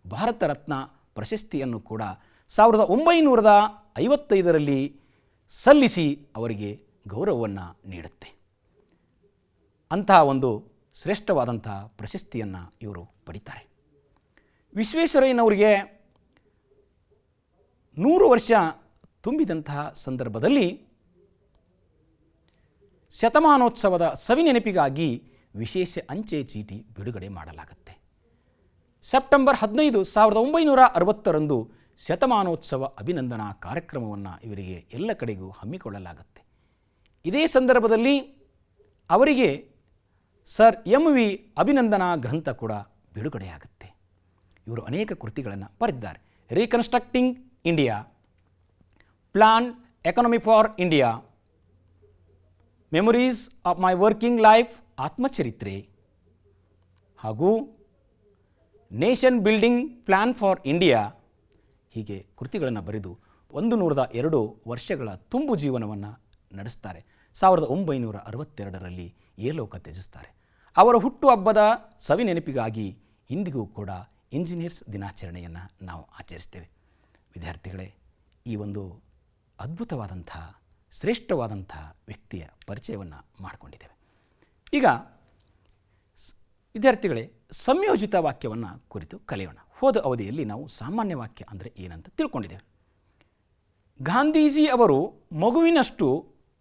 ಭಾರತ ರತ್ನ ಪ್ರಶಸ್ತಿಯನ್ನು ಕೂಡ 1955ರಲ್ಲಿ ಸಲ್ಲಿಸಿ ಅವರಿಗೆ ಗೌರವವನ್ನು ನೀಡುತ್ತೆ. ಅಂತಹ ಒಂದು ಶ್ರೇಷ್ಠವಾದಂಥ ಪ್ರಶಸ್ತಿಯನ್ನು ಇವರು ಪಡಿತಾರೆ. ವಿಶ್ವೇಶ್ವರಯ್ಯನವರಿಗೆ 100 ವರ್ಷ ತುಂಬಿದಂತಹ ಸಂದರ್ಭದಲ್ಲಿ ಶತಮಾನೋತ್ಸವದ ಸವಿನೆನಪಿಗಾಗಿ ವಿಶೇಷ ಅಂಚೆ ಚೀಟಿ ಬಿಡುಗಡೆ ಮಾಡಲಾಗುತ್ತೆ. ಸೆಪ್ಟೆಂಬರ್ 15, 1960ರಂದು ಶತಮಾನೋತ್ಸವ ಅಭಿನಂದನಾ ಕಾರ್ಯಕ್ರಮವನ್ನು ಇವರಿಗೆ ಎಲ್ಲ ಕಡೆಗೂ ಹಮ್ಮಿಕೊಳ್ಳಲಾಗುತ್ತೆ. ಇದೇ ಸಂದರ್ಭದಲ್ಲಿ ಅವರಿಗೆ ಸರ್ MV ಅಭಿನಂದನಾ ಗ್ರಂಥ ಕೂಡ ಬಿಡುಗಡೆಯಾಗುತ್ತೆ. ಇವರು ಅನೇಕ ಕೃತಿಗಳನ್ನು ಬರೆದಿದ್ದಾರೆ. Reconstructing India, plan economy for India, memories of my working life, ಆತ್ಮಚರಿತ್ರೆ, ಹಾಗೂ nation building plan for India, ಹೀಗೆ ಕೃತಿಗಳನ್ನು ಬರೆದು 102 ವರ್ಷಗಳ ತುಂಬು ಜೀವನವನ್ನು ನಡೆಸ್ತಾರೆ. 1962ರಲ್ಲಿ ಏಲೋಕ ತ್ಯಜಿಸ್ತಾರೆ. ಅವರ ಹುಟ್ಟುಹಬ್ಬದ ಸವಿನೆನಪಿಗಾಗಿ ಇಂದಿಗೂ ಕೂಡ ಇಂಜಿನಿಯರ್ಸ್ ದಿನಾಚರಣೆಯನ್ನು ನಾವು ಆಚರಿಸ್ತೇವೆ. ವಿದ್ಯಾರ್ಥಿಗಳೇ, ಈ ಒಂದು ಅದ್ಭುತವಾದಂಥ ಶ್ರೇಷ್ಠವಾದಂಥ ವ್ಯಕ್ತಿಯ ಪರಿಚಯವನ್ನು ಮಾಡಿಕೊಂಡಿದ್ದೇವೆ. ಈಗ ವಿದ್ಯಾರ್ಥಿಗಳೇ, ಸಂಯೋಜಿತ ವಾಕ್ಯವನ್ನು ಕುರಿತು ಕಲಿಯೋಣ. ಹೋದ ಅವಧಿಯಲ್ಲಿ ನಾವು ಸಾಮಾನ್ಯ ವಾಕ್ಯ ಅಂದರೆ ಏನಂತ ತಿಳ್ಕೊಂಡಿದ್ದೇವೆ. ಗಾಂಧೀಜಿ ಅವರು ಮಗುವಿನಷ್ಟು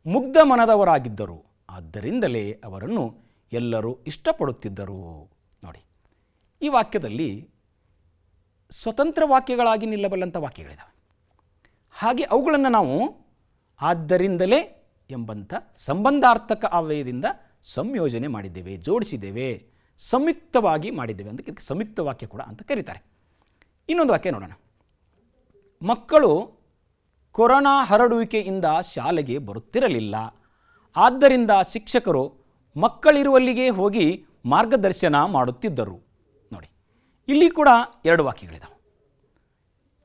ಮುಗ್ಧ ಮನದವರಾಗಿದ್ದರು, ಆದ್ದರಿಂದಲೇ ಅವರನ್ನು ಎಲ್ಲರೂ ಇಷ್ಟಪಡುತ್ತಿದ್ದರು. ನೋಡಿ, ಈ ವಾಕ್ಯದಲ್ಲಿ ಸ್ವತಂತ್ರ ವಾಕ್ಯಗಳಾಗಿ ನಿಲ್ಲಬಲ್ಲಂಥ ವಾಕ್ಯಗಳಿದ್ದಾವೆ. ಹಾಗೆ ಅವುಗಳನ್ನು ನಾವು ಆದ್ದರಿಂದಲೇ ಎಂಬಂಥ ಸಂಬಂಧಾರ್ಥಕ ಅವ್ಯಯದಿಂದ ಸಂಯೋಜನೆ ಮಾಡಿದ್ದೇವೆ, ಜೋಡಿಸಿದ್ದೇವೆ, ಸಂಯುಕ್ತವಾಗಿ ಮಾಡಿದ್ದೇವೆ. ಅದಕ್ಕೆ ಸಂಯುಕ್ತ ವಾಕ್ಯ ಕೂಡ ಅಂತ ಕರೀತಾರೆ. ಇನ್ನೊಂದು ವಾಕ್ಯ ನೋಡೋಣ. ಮಕ್ಕಳು ಕೊರೋನಾ ಹರಡುವಿಕೆಯಿಂದ ಶಾಲೆಗೆ ಬರುತ್ತಿರಲಿಲ್ಲ, ಆದ್ದರಿಂದ ಶಿಕ್ಷಕರು ಮಕ್ಕಳಿರುವಲ್ಲಿಗೆ ಹೋಗಿ ಮಾರ್ಗದರ್ಶನ ಮಾಡುತ್ತಿದ್ದರು. ನೋಡಿ, ಇಲ್ಲಿ ಕೂಡ 2 ವಾಕ್ಯಗಳಿದ್ದಾವೆ.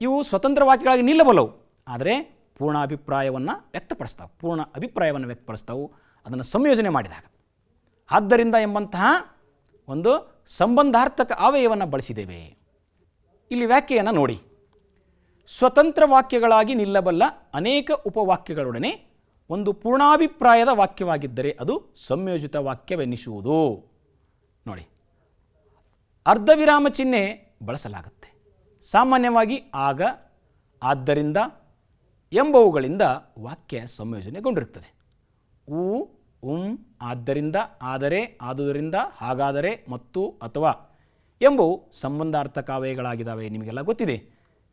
ಇವು ಸ್ವತಂತ್ರ ವಾಕ್ಯಗಳಾಗಿ ನಿಲ್ಲಬಲ್ಲವು, ಆದರೆ ಪೂರ್ಣ ಅಭಿಪ್ರಾಯವನ್ನು ವ್ಯಕ್ತಪಡಿಸ್ತಾವೆ. ಅದನ್ನು ಸಂಯೋಜನೆ ಮಾಡಿದಾಗ ಆದ್ದರಿಂದ ಎಂಬಂತಹ ಒಂದು ಸಂಬಂಧಾರ್ಥಕ ಅವ್ಯಯವನ್ನು ಬಳಸಿದ್ದೇವೆ. ಇಲ್ಲಿ ವ್ಯಾಖ್ಯೆಯನ್ನು ನೋಡಿ. ಸ್ವತಂತ್ರ ವಾಕ್ಯಗಳಾಗಿ ನಿಲ್ಲಬಲ್ಲ ಅನೇಕ ಉಪವಾಕ್ಯಗಳೊಡನೆ ಒಂದು ಪೂರ್ಣಾಭಿಪ್ರಾಯದ ವಾಕ್ಯವಾಗಿದ್ದರೆ ಅದು ಸಂಯೋಜಿತ ವಾಕ್ಯವೆನ್ನಿಸುವುದು. ನೋಡಿ, ಅರ್ಧ ವಿರಾಮ ಚಿಹ್ನೆ ಬಳಸಲಾಗುತ್ತೆ. ಸಾಮಾನ್ಯವಾಗಿ ಆಗ, ಆದ್ದರಿಂದ ಎಂಬವುಗಳಿಂದ ವಾಕ್ಯ ಸಂಯೋಜನೆಗೊಂಡಿರುತ್ತದೆ. ಆದ್ದರಿಂದ, ಆದರೆ, ಆದುದರಿಂದ, ಹಾಗಾದರೆ, ಮತ್ತು, ಅಥವಾ ಎಂಬವು ಸಂಬಂಧಾರ್ಥಕ ಅವ್ಯಯಗಳಾಗಿದ್ದಾವೆ. ನಿಮಗೆಲ್ಲ ಗೊತ್ತಿದೆ.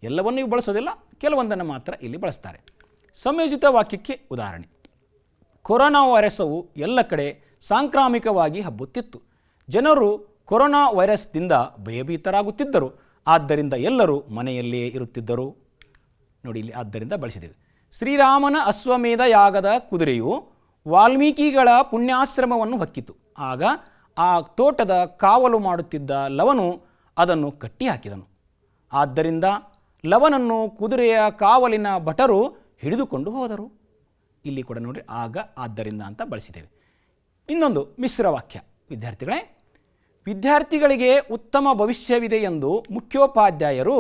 ಎಲ್ಲವನ್ನೂ ನೀವು ಬಳಸೋದಿಲ್ಲ, ಕೆಲವೊಂದನ್ನು ಮಾತ್ರ ಇಲ್ಲಿ ಬಳಸ್ತಾರೆ. ಸಂಯೋಜಿತ ವಾಕ್ಯಕ್ಕೆ ಉದಾಹರಣೆ: ಕೊರೋನಾ ವೈರಸ್ಸು ಎಲ್ಲ ಕಡೆ ಸಾಂಕ್ರಾಮಿಕವಾಗಿ ಹಬ್ಬುತ್ತಿತ್ತು. ಜನರು ಕೊರೋನಾ ವೈರಸ್ದಿಂದ ಭಯಭೀತರಾಗುತ್ತಿದ್ದರು, ಆದ್ದರಿಂದ ಎಲ್ಲರೂ ಮನೆಯಲ್ಲಿಯೇ ಇರುತ್ತಿದ್ದರು. ನೋಡಿ, ಇಲ್ಲಿ ಆದ್ದರಿಂದ ಬಳಸಿದ್ದೇವೆ. ಶ್ರೀರಾಮನ ಅಶ್ವಮೇಧ ಯಾಗದ ಕುದುರೆಯು ವಾಲ್ಮೀಕಿಗಳ ಪುಣ್ಯಾಶ್ರಮವನ್ನು ಹೊಕ್ಕಿತು. ಆಗ ಆ ತೋಟದ ಕಾವಲು ಮಾಡುತ್ತಿದ್ದ ಲವನು ಅದನ್ನು ಕಟ್ಟಿ ಹಾಕಿದನು. ಆದ್ದರಿಂದ ಲವನನ್ನು ಕುದುರೆಯ ಕಾವಲಿನ ಭಟರು ಹಿಡಿದುಕೊಂಡು ಹೋದರು. ಇಲ್ಲಿ ಕೂಡ ನೋಡಿ, ಆಗ, ಆದ್ದರಿಂದ ಅಂತ ಬಳಸಿದ್ದೇವೆ. ಇನ್ನೊಂದು ಮಿಶ್ರ ವಾಕ್ಯ. ವಿದ್ಯಾರ್ಥಿಗಳಿಗೆ ಉತ್ತಮ ಭವಿಷ್ಯವಿದೆ ಎಂದು ಮುಖ್ಯೋಪಾಧ್ಯಾಯರು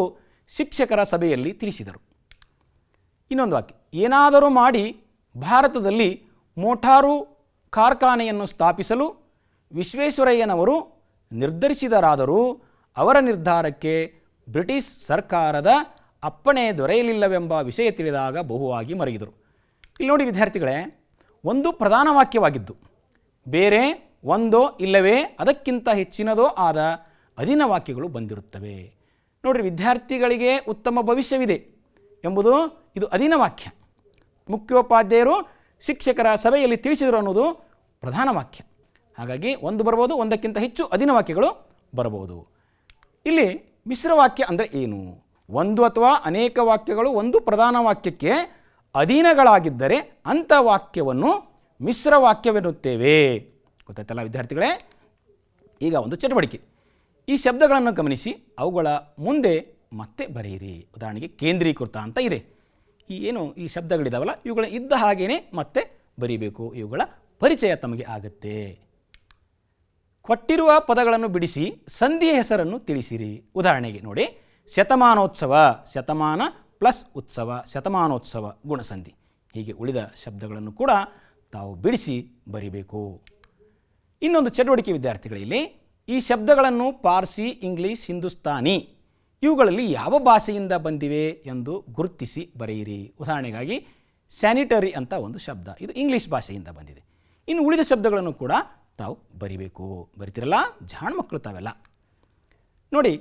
ಶಿಕ್ಷಕರ ಸಭೆಯಲ್ಲಿ ತಿಳಿಸಿದರು. ಇನ್ನೊಂದು ವಾಕ್ಯ: ಏನಾದರೂ ಮಾಡಿ ಭಾರತದಲ್ಲಿ ಮೋಟಾರು ಕಾರ್ಖಾನೆಯನ್ನು ಸ್ಥಾಪಿಸಲು ವಿಶ್ವೇಶ್ವರಯ್ಯನವರು ನಿರ್ಧರಿಸಿದರಾದರೂ ಅವರ ನಿರ್ಧಾರಕ್ಕೆ ಬ್ರಿಟಿಷ್ ಸರ್ಕಾರದ ಅಪ್ಪಣೆ ದೊರೆಯಲಿಲ್ಲವೆಂಬ ವಿಷಯ ತಿಳಿದಾಗ ಬಹುವಾಗಿ ಮರಗಿದರು. ಇಲ್ಲಿ ನೋಡಿ ವಿದ್ಯಾರ್ಥಿಗಳೇ, ಒಂದು ಪ್ರಧಾನ ವಾಕ್ಯವಾಗಿದ್ದು ಬೇರೆ ಒಂದೋ ಇಲ್ಲವೇ ಅದಕ್ಕಿಂತ ಹೆಚ್ಚಿನದೋ ಆದ ಅಧೀನ ವಾಕ್ಯಗಳು ಬಂದಿರುತ್ತವೆ. ನೋಡಿರಿ, ವಿದ್ಯಾರ್ಥಿಗಳಿಗೆ ಉತ್ತಮ ಭವಿಷ್ಯವಿದೆ ಎಂಬುದು ಇದು ಅಧೀನ ವಾಕ್ಯ. ಮುಖ್ಯೋಪಾಧ್ಯಾಯರು ಶಿಕ್ಷಕರ ಸಭೆಯಲ್ಲಿ ತಿಳಿಸಿದರು ಅನ್ನೋದು ಪ್ರಧಾನ ವಾಕ್ಯ. ಹಾಗಾಗಿ ಒಂದು ಬರ್ಬೋದು, ಒಂದಕ್ಕಿಂತ ಹೆಚ್ಚು ಅಧೀನ ವಾಕ್ಯಗಳು ಬರಬಹುದು. ಇಲ್ಲಿ ಮಿಶ್ರ ವಾಕ್ಯ ಅಂದರೆ ಏನು? ಒಂದು ಅಥವಾ ಅನೇಕ ವಾಕ್ಯಗಳು ಒಂದು ಪ್ರಧಾನ ವಾಕ್ಯಕ್ಕೆ ಅಧೀನಗಳಾಗಿದ್ದರೆ ಅಂಥ ವಾಕ್ಯವನ್ನು ಮಿಶ್ರ ವಾಕ್ಯವೆನ್ನುತ್ತೇವೆ. ಗೊತ್ತಾಯ್ತಲ್ಲ ವಿದ್ಯಾರ್ಥಿಗಳೇ? ಈಗ ಒಂದು ಚಟುವಟಿಕೆ. ಈ ಶಬ್ದಗಳನ್ನು ಗಮನಿಸಿ ಅವುಗಳ ಮುಂದೆ ಮತ್ತೆ ಬರೆಯಿರಿ. ಉದಾಹರಣೆಗೆ ಕೇಂದ್ರೀಕೃತ ಅಂತ ಇದೆ. ಈ ಶಬ್ದಗಳಿದಾವಲ್ಲ, ಇವುಗಳ ಇದ್ದ ಹಾಗೇ ಮತ್ತೆ ಬರೀಬೇಕು. ಇವುಗಳ ಪರಿಚಯ ತಮಗೆ ಆಗುತ್ತೆ. ಕೊಟ್ಟಿರುವ ಪದಗಳನ್ನು ಬಿಡಿಸಿ ಸಂಧಿಯ ಹೆಸರನ್ನು ತಿಳಿಸಿರಿ. ಉದಾಹರಣೆಗೆ ನೋಡಿ, ಶತಮಾನೋತ್ಸವ, ಶತಮಾನ ಪ್ಲಸ್ ಉತ್ಸವ, ಶತಮಾನೋತ್ಸವ ಗುಣಸಂಧಿ. ಹೀಗೆ ಉಳಿದ ಶಬ್ದಗಳನ್ನು ಕೂಡ ತಾವು ಬಿಡಿಸಿ ಬರಿಬೇಕು. ಇನ್ನೊಂದು ಚಟುವಟಿಕೆ ವಿದ್ಯಾರ್ಥಿಗಳಲ್ಲಿ, ಈ ಶಬ್ದಗಳನ್ನು ಪಾರ್ಸಿ, ಇಂಗ್ಲೀಷ್, ಹಿಂದೂಸ್ತಾನಿ ಇವುಗಳಲ್ಲಿ ಯಾವ ಭಾಷೆಯಿಂದ ಬಂದಿವೆ ಎಂದು ಗುರುತಿಸಿ ಬರೆಯಿರಿ. ಉದಾಹರಣೆಗಾಗಿ ಸ್ಯಾನಿಟರಿ ಅಂತ ಒಂದು ಶಬ್ದ, ಇದು ಇಂಗ್ಲೀಷ್ ಭಾಷೆಯಿಂದ ಬಂದಿದೆ. ಇನ್ನು ಉಳಿದ ಶಬ್ದಗಳನ್ನು ಕೂಡ ತಾವು ಬರಿಬೇಕು. ಬರಿತಿರಲ್ಲ ಜಾಣ ಮಕ್ಕಳು ತಾವೆಲ್ಲ. ನೋಡಿ,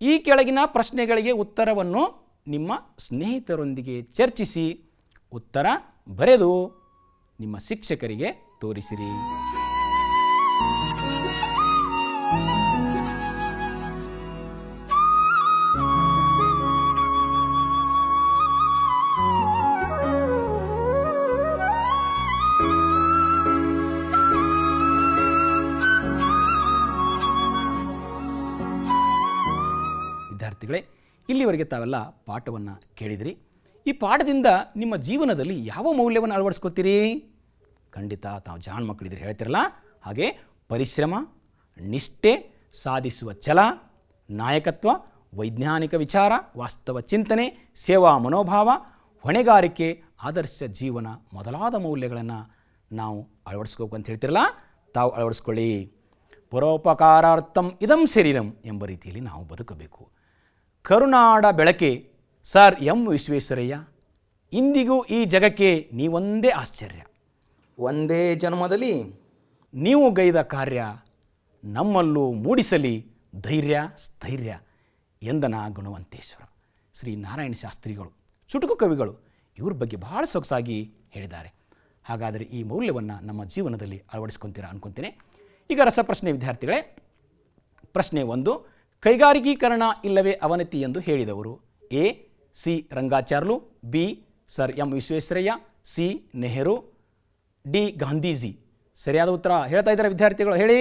ಈ ಕೆಳಗಿನ ಪ್ರಶ್ನೆಗಳಿಗೆ ಉತ್ತರವನ್ನು ನಿಮ್ಮ ಸ್ನೇಹಿತರೊಂದಿಗೆ ಚರ್ಚಿಸಿ ಉತ್ತರ ಬರೆದು ನಿಮ್ಮ ಶಿಕ್ಷಕರಿಗೆ ತೋರಿಸಿರಿ. ವಿದ್ಯಾರ್ಥಿಗಳೇ, ಇಲ್ಲಿವರೆಗೆ ತಾವೆಲ್ಲ ಪಾಠವನ್ನು ಕೇಳಿದಿರಿ. ಈ ಪಾಠದಿಂದ ನಿಮ್ಮ ಜೀವನದಲ್ಲಿ ಯಾವ ಮೌಲ್ಯವನ್ನು ಅಳವಡಿಸ್ಕೊತೀರಿ? ಖಂಡಿತ ತಾವು ಜಾಣ ಮಕ್ಕಳಿದ್ರೆ ಹೇಳ್ತಿರಲ್ಲ, ಹಾಗೆ ಪರಿಶ್ರಮ, ನಿಷ್ಠೆ, ಸಾಧಿಸುವ ಛಲ, ನಾಯಕತ್ವ, ವೈಜ್ಞಾನಿಕ ವಿಚಾರ, ವಾಸ್ತವ ಚಿಂತನೆ, ಸೇವಾ ಮನೋಭಾವ, ಹೊಣೆಗಾರಿಕೆ, ಆದರ್ಶ ಜೀವನ ಮೊದಲಾದ ಮೌಲ್ಯಗಳನ್ನು ನಾವು ಅಳವಡಿಸ್ಕೋಬೇಕು ಅಂತ ಹೇಳ್ತಿರಲ್ಲ, ತಾವು ಅಳವಡಿಸ್ಕೊಳ್ಳಿ. ಪರೋಪಕಾರಾರ್ಥಂ ಇದಂ ಶರೀರಂ ಎಂಬ ರೀತಿಯಲ್ಲಿ ನಾವು ಬದುಕಬೇಕು. ಕರುನಾಡ ಬೆಳಕೆ ಸರ್ ಎಂ ವಿಶ್ವೇಶ್ವರಯ್ಯ, ಇಂದಿಗೂ ಈ ಜಗಕ್ಕೆ ನೀವೊಂದೇ ಆಶ್ಚರ್ಯ. ಒಂದೇ ಜನ್ಮದಲ್ಲಿ ನೀವು ಗೈದ ಕಾರ್ಯ ನಮ್ಮಲ್ಲೂ ಮೂಡಿಸಲಿ ಧೈರ್ಯ ಸ್ಥೈರ್ಯ ಎಂದನ ಗುಣವಂತೇಶ್ವರ. ಶ್ರೀ ನಾರಾಯಣ ಶಾಸ್ತ್ರಿಗಳು, ಚುಟುಕು ಕವಿಗಳು, ಇವ್ರ ಬಗ್ಗೆ ಬಹಳ ಸೊಗಸಾಗಿ ಹೇಳಿದ್ದಾರೆ. ಹಾಗಾದರೆ ಈ ಮೌಲ್ಯವನ್ನು ನಮ್ಮ ಜೀವನದಲ್ಲಿ ಅಳವಡಿಸ್ಕೊತೀರಾ ಅನ್ಕೊತೇನೆ. ಈಗ ರಸಪ್ರಶ್ನೆ ವಿದ್ಯಾರ್ಥಿಗಳೇ. ಪ್ರಶ್ನೆ 1, ಕೈಗಾರಿಕೀಕರಣ ಇಲ್ಲವೇ ಅವನತಿ ಎಂದು ಹೇಳಿದವರು? A C Rangacharlu, B sir M Visvesvaraya, C Nehru, D Gandhiji. ಸರಿಯಾದ ಉತ್ತರ ಹೇಳ್ತಾ ಇದ್ದಾರೆ ವಿದ್ಯಾರ್ಥಿಗಳು, ಹೇಳಿ.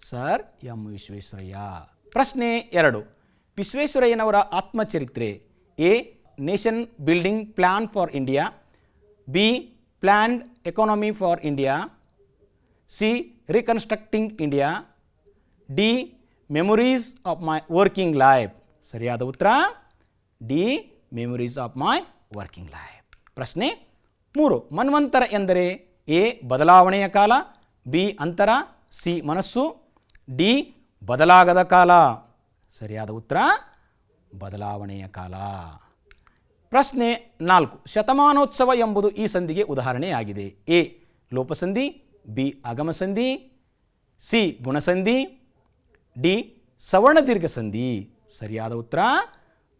Sir M Visvesvaraya. ಪ್ರಶ್ನೆ 2, ವಿಶ್ವೇಶ್ವರಯ್ಯನವರ ಆತ್ಮಚರಿತ್ರೆ? A nation building plan for India, B planned economy for India, C reconstructing India, D memories of my working life. ಸರಿಯಾದ ಉತ್ತರ D memories of my working life. ಪ್ರಶ್ನೆ 3, ಮನ್ವಂತರ ಎಂದರೆ? ಎ ಬದಲಾವಣೆಯ ಕಾಲ, ಬಿ ಅಂತರ, ಸಿ ಮನಸ್ಸು, ಡಿ ಬದಲಾಗದ ಕಾಲ. ಸರಿಯಾದ ಉತ್ತರ ಬದಲಾವಣೆಯ ಕಾಲ. ಪ್ರಶ್ನೆ 4, ಶತಮಾನೋತ್ಸವ ಎಂಬುದು ಈ ಸಂಧಿಗೆ ಉದಾಹರಣೆಯಾಗಿದೆ? ಎ ಲೋಪಸಂಧಿ, ಬಿ ಆಗಮಸಂಧಿ, ಸಿ ಗುಣಸಂಧಿ, ಡಿ ಸವರ್ಣ ದೀರ್ಘ ಸಂಧಿ. ಸರಿಯಾದ ಉತ್ತರ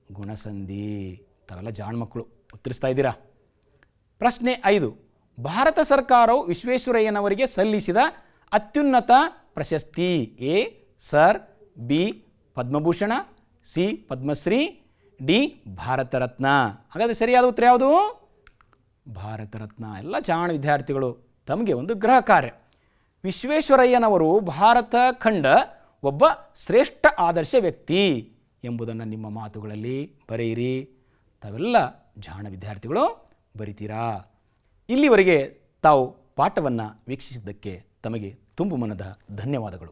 ಗುಣಸಂಧಿ. ತಾವೆಲ್ಲ ಜಾಣ ಮಕ್ಕಳು ಉತ್ತರಿಸ್ತಾ ಇದ್ದೀರಾ. ಪ್ರಶ್ನೆ 5, ಭಾರತ ಸರ್ಕಾರವು ವಿಶ್ವೇಶ್ವರಯ್ಯನವರಿಗೆ ಸಲ್ಲಿಸಿದ ಅತ್ಯುನ್ನತ ಪ್ರಶಸ್ತಿ? A sir, B Padma Bhushan, C Padma Shri, D Bharat Ratna. ಹಾಗಾದರೆ ಸರಿಯಾದ ಉತ್ತರ ಯಾವುದು? ಭಾರತ ರತ್ನ. ಎಲ್ಲ ಜಾಣ ವಿದ್ಯಾರ್ಥಿಗಳು, ತಮಗೆ ಒಂದು ಗೃಹ ಕಾರ್ಯ. ವಿಶ್ವೇಶ್ವರಯ್ಯನವರು ಭಾರತ ಕಂಡ ಒಬ್ಬ ಶ್ರೇಷ್ಠ ಆದರ್ಶ ವ್ಯಕ್ತಿ ಎಂಬುದನ್ನು ನಿಮ್ಮ ಮಾತುಗಳಲ್ಲಿ ಬರೆಯಿರಿ. ತಾವೆಲ್ಲ ಜಾಣ ವಿದ್ಯಾರ್ಥಿಗಳು ಬರಿತೀರಾ. ಇಲ್ಲಿವರೆಗೆ ತಾವು ಪಾಠವನ್ನು ವೀಕ್ಷಿಸಿದ್ದಕ್ಕೆ ತಮಗೆ ತುಂಬು ಮನದ ಧನ್ಯವಾದಗಳು.